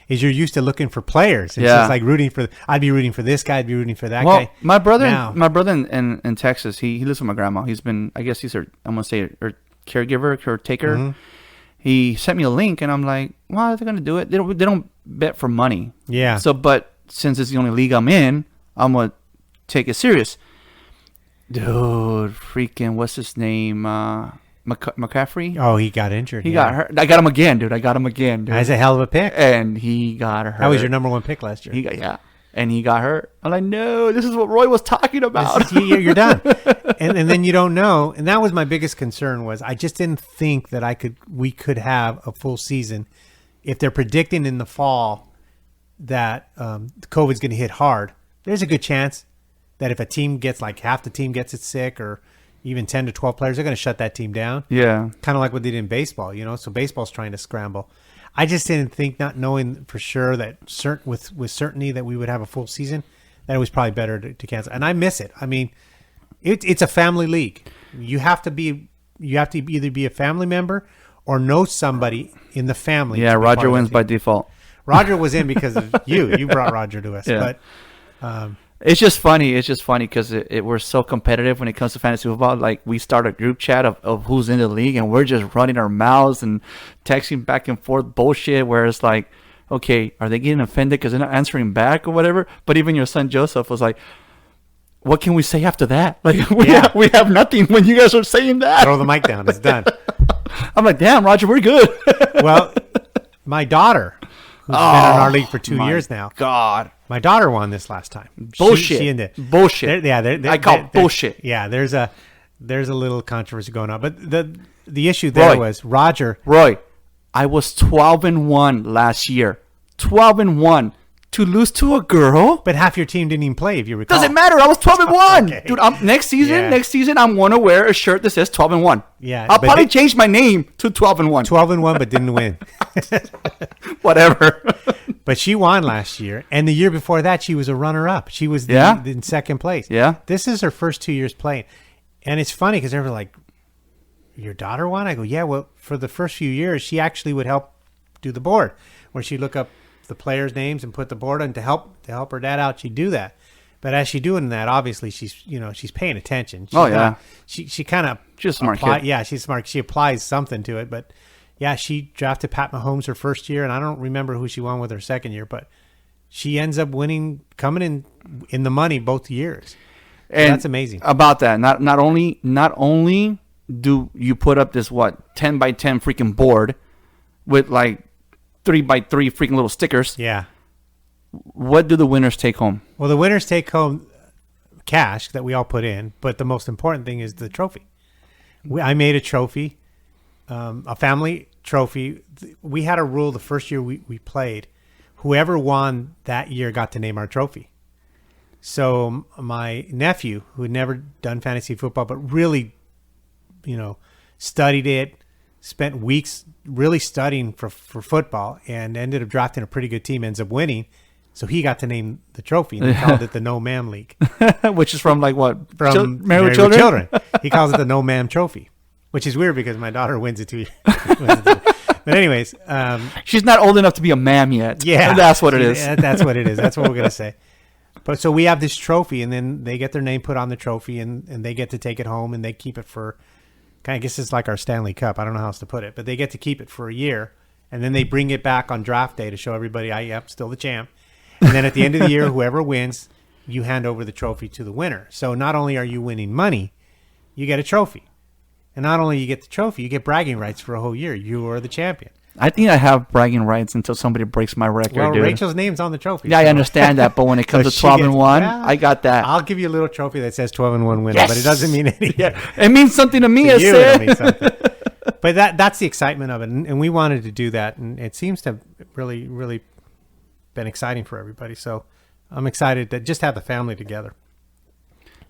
Speaker 3: Is you're used to looking for players. It's just like rooting for. I'd be rooting for this guy. I'd be rooting for that guy.
Speaker 2: My brother in Texas, he lives with my grandma. He's been, I guess he's her, I'm gonna say her caregiver, her taker.
Speaker 3: Mm-hmm.
Speaker 2: He sent me a link, and I'm like, why are they gonna do it? They don't bet for money.
Speaker 3: Yeah.
Speaker 2: So, but since it's the only league I'm in, I'm gonna take it serious. Dude, freaking, what's his name? McCaffrey.
Speaker 3: Oh, he got injured.
Speaker 2: He got hurt. I got him again, dude.
Speaker 3: That's a hell of a pick.
Speaker 2: And he got hurt.
Speaker 3: That was your number one pick last year.
Speaker 2: And he got hurt. I'm like, no, this is what Roy was talking about.
Speaker 3: You're done. And then you don't know. And that was my biggest concern was I just didn't think that we could have a full season. If they're predicting in the fall that COVID's going to hit hard, there's a good chance that if a team gets like half the team gets it sick or even 10 to 12 players, they're going to shut that team down.
Speaker 2: Yeah.
Speaker 3: Kind of like what they did in baseball, So baseball's trying to scramble. I just didn't think, not knowing for sure that with certainty that we would have a full season, that it was probably better to cancel. And I miss it. I mean, it's a family league. You have to either be a family member or know somebody in the family.
Speaker 2: Yeah, Roger wins by default.
Speaker 3: Roger was in because of you. You brought Roger to us.
Speaker 2: Yeah.
Speaker 3: But
Speaker 2: it's just funny. It's just funny because we're so competitive when it comes to fantasy football. Like, we start a group chat of who's in the league, and we're just running our mouths and texting back and forth bullshit where it's like, okay, are they getting offended because they're not answering back or whatever? But even your son Joseph was like, what can we say after that? Like, we have nothing when you guys are saying that.
Speaker 3: Throw the mic down. It's done.
Speaker 2: I'm like, damn, Roger, we're good.
Speaker 3: Well, my daughter, who's been in our league for 2 years now.
Speaker 2: God.
Speaker 3: My daughter won this last time.
Speaker 2: Bullshit.
Speaker 3: She ended.
Speaker 2: Bullshit.
Speaker 3: I
Speaker 2: call bullshit.
Speaker 3: Yeah, there's a little controversy going on, but the issue there was Roger.
Speaker 2: Roy, I was 12-1 last year. 12-1 to lose to a girl.
Speaker 3: But half your team didn't even play, if you recall.
Speaker 2: Doesn't matter. I was 12-1,
Speaker 3: Okay.
Speaker 2: dude. Next season, I'm gonna wear a shirt that says 12-1.
Speaker 3: Yeah,
Speaker 2: I'll probably change my name to 12-1.
Speaker 3: 12-1, but didn't win.
Speaker 2: Whatever.
Speaker 3: But she won last year, and the year before that, she was a runner-up. She was in second place.
Speaker 2: Yeah.
Speaker 3: This is her first 2 years playing, and it's funny because they're like, "Your daughter won?" I go, "Yeah." Well, for the first few years, she actually would help do the board, where she'd look up the players' names and put the board on to help her dad out. She'd do that. But as she's doing that, obviously she's paying attention. She kind of,
Speaker 2: she's a smart kid.
Speaker 3: Yeah, she's smart. She applies something to it. But yeah, she drafted Pat Mahomes her first year, and I don't remember who she won with her second year, but she ends up winning, coming in the money both years. And that's amazing.
Speaker 2: About that, not only do you put up this 10 by 10 freaking board with like 3 by 3 freaking little stickers.
Speaker 3: Yeah.
Speaker 2: What do the winners take home?
Speaker 3: Well, the winners take home cash that we all put in, but the most important thing is the trophy. I made a trophy, a family trophy. We had a rule the first year we played. Whoever won that year got to name our trophy. So my nephew, who had never done fantasy football, but really, studied it, spent weeks really studying for football, and ended up drafting a pretty good team, ends up winning. So he got to name the trophy, and he called it the No Ma'am League.
Speaker 2: Which is from like what?
Speaker 3: From Married with Children. He calls it the No Ma'am Trophy, which is weird because my daughter wins it 2 years. But anyways.
Speaker 2: She's not old enough to be a ma'am yet.
Speaker 3: Yeah.
Speaker 2: That's what it is.
Speaker 3: Yeah, that's what it is. That's what we're going to say. But so we have this trophy, and then they get their name put on the trophy, and they get to take it home, and they keep it for, I guess it's like our Stanley Cup. I don't know how else to put it, but they get to keep it for a year, and then they bring it back on draft day to show everybody, yep, still the champ. And then at the end of the year, whoever wins, you hand over the trophy to the winner. So not only are you winning money, you get a trophy. And not only you get the trophy, you get bragging rights for a whole year. You are the champion.
Speaker 2: I think I have bragging rights until somebody breaks my record,
Speaker 3: well,
Speaker 2: dude.
Speaker 3: Rachel's name's on the trophy.
Speaker 2: Yeah, so. I understand that, but when it comes to 12-1, I got that.
Speaker 3: I'll give you a little trophy that says 12-1 winner, but it doesn't mean anything.
Speaker 2: Yeah. It means something to me.
Speaker 3: To you, it means something. But that's the excitement of it, and we wanted to do that, and it seems to have really, really been exciting for everybody. So I'm excited to just have the family together.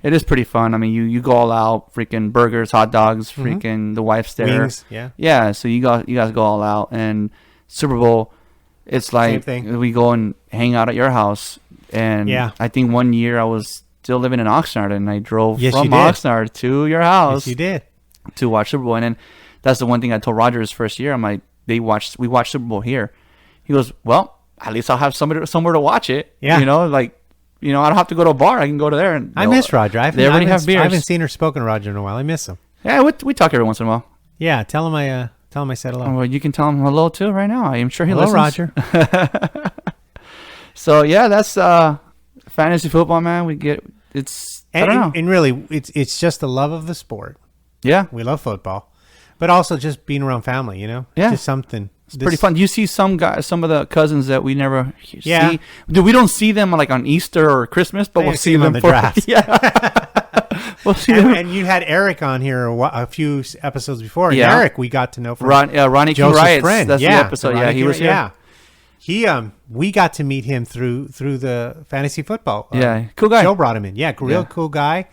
Speaker 2: It is pretty fun. I mean, you go all out, freaking burgers, hot dogs, freaking the wife's there.
Speaker 3: Wings, yeah.
Speaker 2: Yeah, so you guys go all out. And Super Bowl, it's like
Speaker 3: Same thing.
Speaker 2: we go and hang out at your house. And
Speaker 3: Yeah.
Speaker 2: I think one year I was still living in Oxnard, and I drove
Speaker 3: Yes,
Speaker 2: from
Speaker 3: you did.
Speaker 2: Oxnard to your house
Speaker 3: Yes, you did.
Speaker 2: to watch Super Bowl. And then that's the one thing I told Roger his first year. I'm like, we watched Super Bowl here. He goes, well, at least I'll have somewhere to watch it.
Speaker 3: Yeah.
Speaker 2: You know, like, I don't have to go to a bar. I can go to there. And
Speaker 3: I miss Roger.
Speaker 2: They already have beers.
Speaker 3: I haven't seen or spoken to Roger in a while. I miss him.
Speaker 2: Yeah, we talk every once in a while.
Speaker 3: Yeah, tell him I said hello.
Speaker 2: Well, you can tell him hello too right now. I am sure he
Speaker 3: Hello,
Speaker 2: listens.
Speaker 3: Roger.
Speaker 2: So yeah, that's fantasy football, man. I don't know.
Speaker 3: And really, it's just the love of the sport.
Speaker 2: Yeah,
Speaker 3: We love football, but also just being around family.
Speaker 2: Yeah.
Speaker 3: Just something.
Speaker 2: it's pretty fun. You see some of the cousins that we never
Speaker 3: Yeah.
Speaker 2: see. Dude, we don't see them like on Easter or Christmas, but
Speaker 3: I
Speaker 2: we'll
Speaker 3: see
Speaker 2: see
Speaker 3: them
Speaker 2: them
Speaker 3: on the
Speaker 2: for
Speaker 3: draft.
Speaker 2: Yeah, we'll see them.
Speaker 3: And you had Eric on here a few episodes before. And
Speaker 2: Yeah.
Speaker 3: Eric, we got to know from
Speaker 2: Ronnie King
Speaker 3: Joseph's
Speaker 2: Riots.
Speaker 3: friend.
Speaker 2: That's
Speaker 3: yeah,
Speaker 2: the episode.
Speaker 3: Ronnie
Speaker 2: Yeah, he
Speaker 3: King-
Speaker 2: was here.
Speaker 3: Yeah, he we got to meet him through the fantasy football.
Speaker 2: Yeah, cool guy.
Speaker 3: Joe brought him in. Yeah, real
Speaker 2: Yeah.
Speaker 3: cool guy.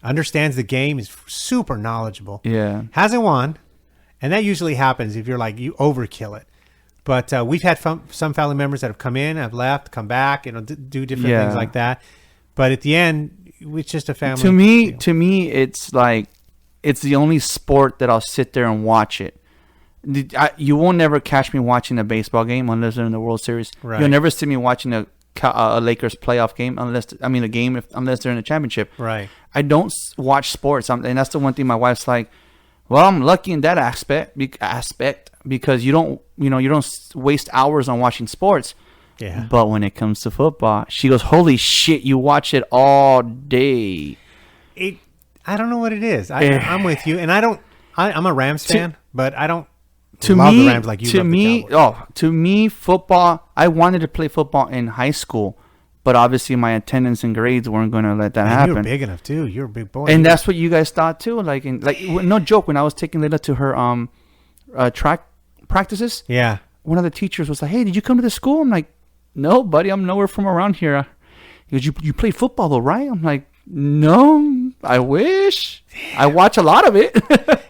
Speaker 3: Understands the game. Is super knowledgeable.
Speaker 2: Yeah.
Speaker 3: Hasn't won, and that usually happens if you're like you overkill it. But we've had some family members that have come in, have left, come back, do different
Speaker 2: Yeah.
Speaker 3: things like that. But at the end, it's just a family.
Speaker 2: To me, it's like it's the only sport that I'll sit there and watch it. You won't never catch me watching a baseball game unless they're in the World Series.
Speaker 3: Right.
Speaker 2: You'll never see me watching a Lakers playoff game unless they're in the championship.
Speaker 3: Right.
Speaker 2: I don't watch sports, and that's the one thing my wife's like. Well, I'm lucky in that aspect because you don't waste hours on watching sports.
Speaker 3: Yeah.
Speaker 2: But when it comes to football, she goes, "Holy shit, you watch it all day."
Speaker 3: I don't know what it is.
Speaker 2: Eh.
Speaker 3: I'm with you, and I'm a Rams fan, but I don't
Speaker 2: To
Speaker 3: love
Speaker 2: me,
Speaker 3: the Rams like you love the Cowboys.
Speaker 2: to me, football. I wanted to play football in high school, but obviously my attendance and grades weren't going to let that
Speaker 3: And
Speaker 2: happen.
Speaker 3: you're big enough too. You're a big boy.
Speaker 2: And that's what you guys thought too. No joke. When I was taking Layla to her track practices,
Speaker 3: yeah.
Speaker 2: one of the teachers was like, "Hey, did you come to the school?" I'm like, "No, buddy. I'm nowhere from around here." He goes, "You play football though, right?" I'm like, "No, I wish. I watch a lot of it."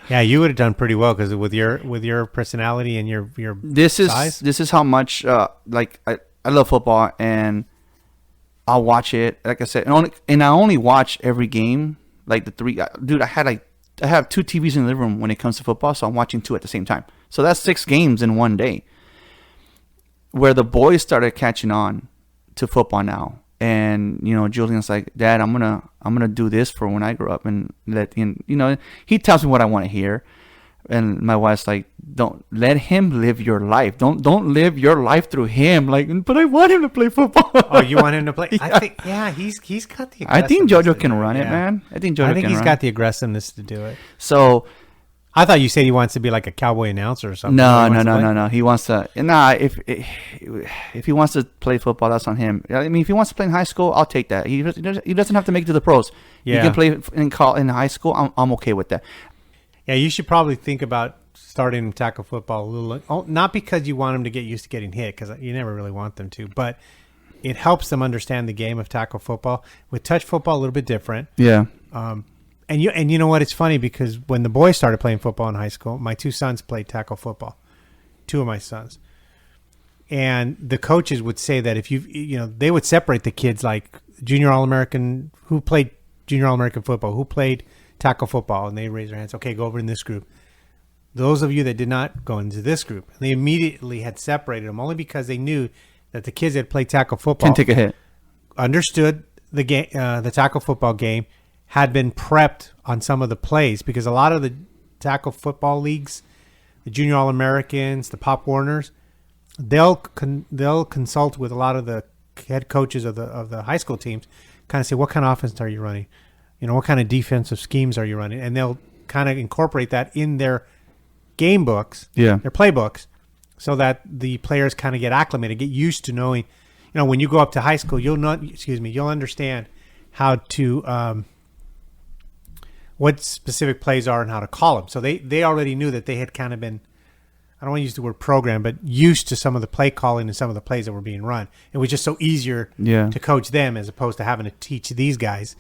Speaker 3: Yeah, you would have done pretty well because with your personality and your size.
Speaker 2: This is how much I love football, and I'll watch it. Like I said, and I only watch every game. Like the three, dude. I have two TVs in the living room when it comes to football, so I'm watching two at the same time. So that's 6 games in one day. Where the boys started catching on to football now, and Julian's like, "Dad, I'm gonna do this for when I grow up," and he tells me what I want to hear. And my wife's like, "Don't let him live your life. Don't live your life through him." Like, but I want him to play football.
Speaker 3: Oh, you want him to play?
Speaker 2: Yeah.
Speaker 3: I think, he's got the.
Speaker 2: I think
Speaker 3: aggressiveness
Speaker 2: JoJo
Speaker 3: to
Speaker 2: can
Speaker 3: do it,
Speaker 2: run it,
Speaker 3: yeah.
Speaker 2: man. I think JoJo
Speaker 3: he's
Speaker 2: can
Speaker 3: got the aggressiveness to do it.
Speaker 2: So
Speaker 3: I thought you said he wants to be like a cowboy announcer or something.
Speaker 2: no. He wants to. If he wants to play football, that's on him. I mean, if he wants to play in high school, I'll take that. He doesn't have to make it to the pros.
Speaker 3: Yeah.
Speaker 2: He can play in high school. I'm okay with that.
Speaker 3: Yeah, you should probably think about starting him tackle football a little. Not because you want him to get used to getting hit, because you never really want them to, but it helps them understand the game of tackle football. With touch football, a little bit different.
Speaker 2: Yeah.
Speaker 3: And you know what? It's funny because when the boys started playing football in high school, my 2 sons played tackle football. 2 of my sons. And the coaches would say that if they would separate the kids like junior All-American, who played junior All-American football, who played tackle football, and they raise their hands. Okay, go over in this group. Those of you that did not go into this group, and they immediately had separated them only because they knew that the kids that played tackle football
Speaker 2: Can take a hit.
Speaker 3: understood the game, the tackle football game, had been prepped on some of the plays because a lot of the tackle football leagues, the junior All-Americans, the Pop Warners, they'll consult with a lot of the head coaches of the high school teams, kind of say, what kind of offense are you running? What kind of defensive schemes are you running? And they'll kind of incorporate that in their game books,
Speaker 2: Yeah.
Speaker 3: their playbooks, so that the players kind of get acclimated, get used to knowing, when you go up to high school, you'll understand how to, what specific plays are and how to call them. So they already knew that they had kind of been, I don't want to use the word program, but used to some of the play calling and some of the plays that were being run. It was just so easier to coach them as opposed to having to teach these guys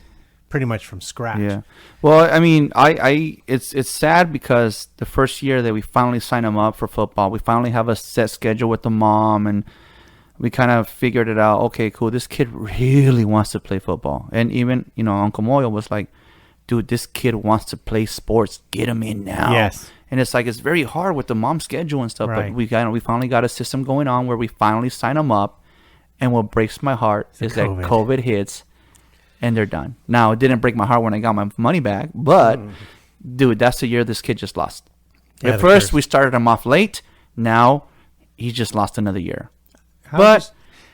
Speaker 3: pretty much from scratch.
Speaker 2: Yeah. Well, I mean, it's sad because the first year that we finally signed him up for football, we finally have a set schedule with the mom, and we kind of figured it out. Okay, cool. This kid really wants to play football. And even, Uncle Moyo was like, dude, this kid wants to play sports. Get him in now.
Speaker 3: Yes.
Speaker 2: And it's like, it's very hard with the mom schedule and stuff.
Speaker 3: Right.
Speaker 2: But we finally got a system going on where we finally sign them up. And what breaks my heart is that COVID hits and they're done. Now, it didn't break my heart when I got my money back. But, dude, that's the year this kid just lost.
Speaker 3: Yeah,
Speaker 2: At first, we started him off late. Now, he just lost another year.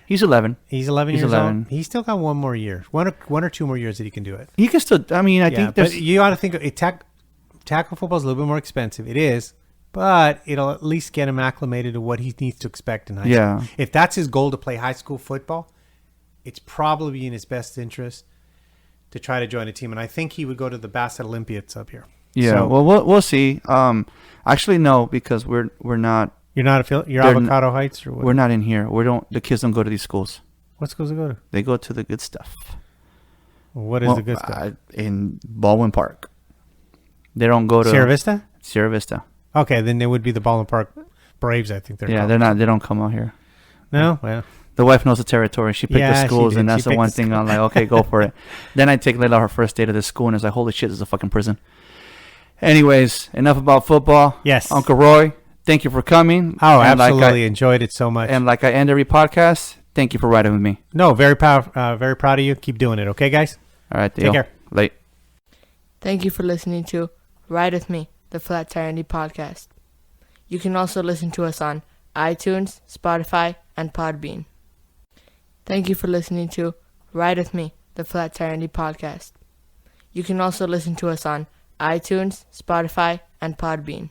Speaker 2: He's 11.
Speaker 3: He's 11
Speaker 2: He's
Speaker 3: years
Speaker 2: 11.
Speaker 3: old. He's still got one more year. One or two more years that he can do it.
Speaker 2: He can still, I mean, I think there's...
Speaker 3: But you ought to think, tackle football is a little bit more expensive. It is. But it'll at least get him acclimated to what he needs to expect in high school. If that's his goal to play high school football, it's probably in his best interest to try to join a team. And I think he would go to the Bassett Olympiads up here.
Speaker 2: Yeah,
Speaker 3: So,
Speaker 2: well, we'll see. Actually, no, because we're not...
Speaker 3: you're not you're Avocado Heights or what?
Speaker 2: We're not in here. The kids don't go to these schools.
Speaker 3: What schools do they go to?
Speaker 2: They go to the good stuff.
Speaker 3: What is the good stuff?
Speaker 2: In Baldwin Park. They don't go to...
Speaker 3: Sierra Vista?
Speaker 2: Sierra Vista.
Speaker 3: Okay, then it would be the Baldwin Park Braves, I think they're called.
Speaker 2: They're not. They don't come out here.
Speaker 3: No? Well.
Speaker 2: The wife knows the territory. She picked the schools, and that's the one thing I'm like, okay, go for it. Then I take Layla her first day to the school, and it's like, holy shit, this is a fucking prison. Anyways, enough about football.
Speaker 3: Yes.
Speaker 2: Uncle Roy, thank you for coming.
Speaker 3: Oh, and absolutely. Enjoyed it so much.
Speaker 2: And like I end every podcast, thank you for riding with me.
Speaker 3: No, very proud of you. Keep doing it. Okay, guys?
Speaker 2: All right,
Speaker 3: Take care.
Speaker 2: Late.
Speaker 1: Thank you for listening to Ride With Me, the Flat Tire Indie Podcast. You can also listen to us on iTunes, Spotify, and Podbean. Thank you for listening to Ride With Me, the Flat Tire Indie Podcast. You can also listen to us on iTunes, Spotify, and Podbean.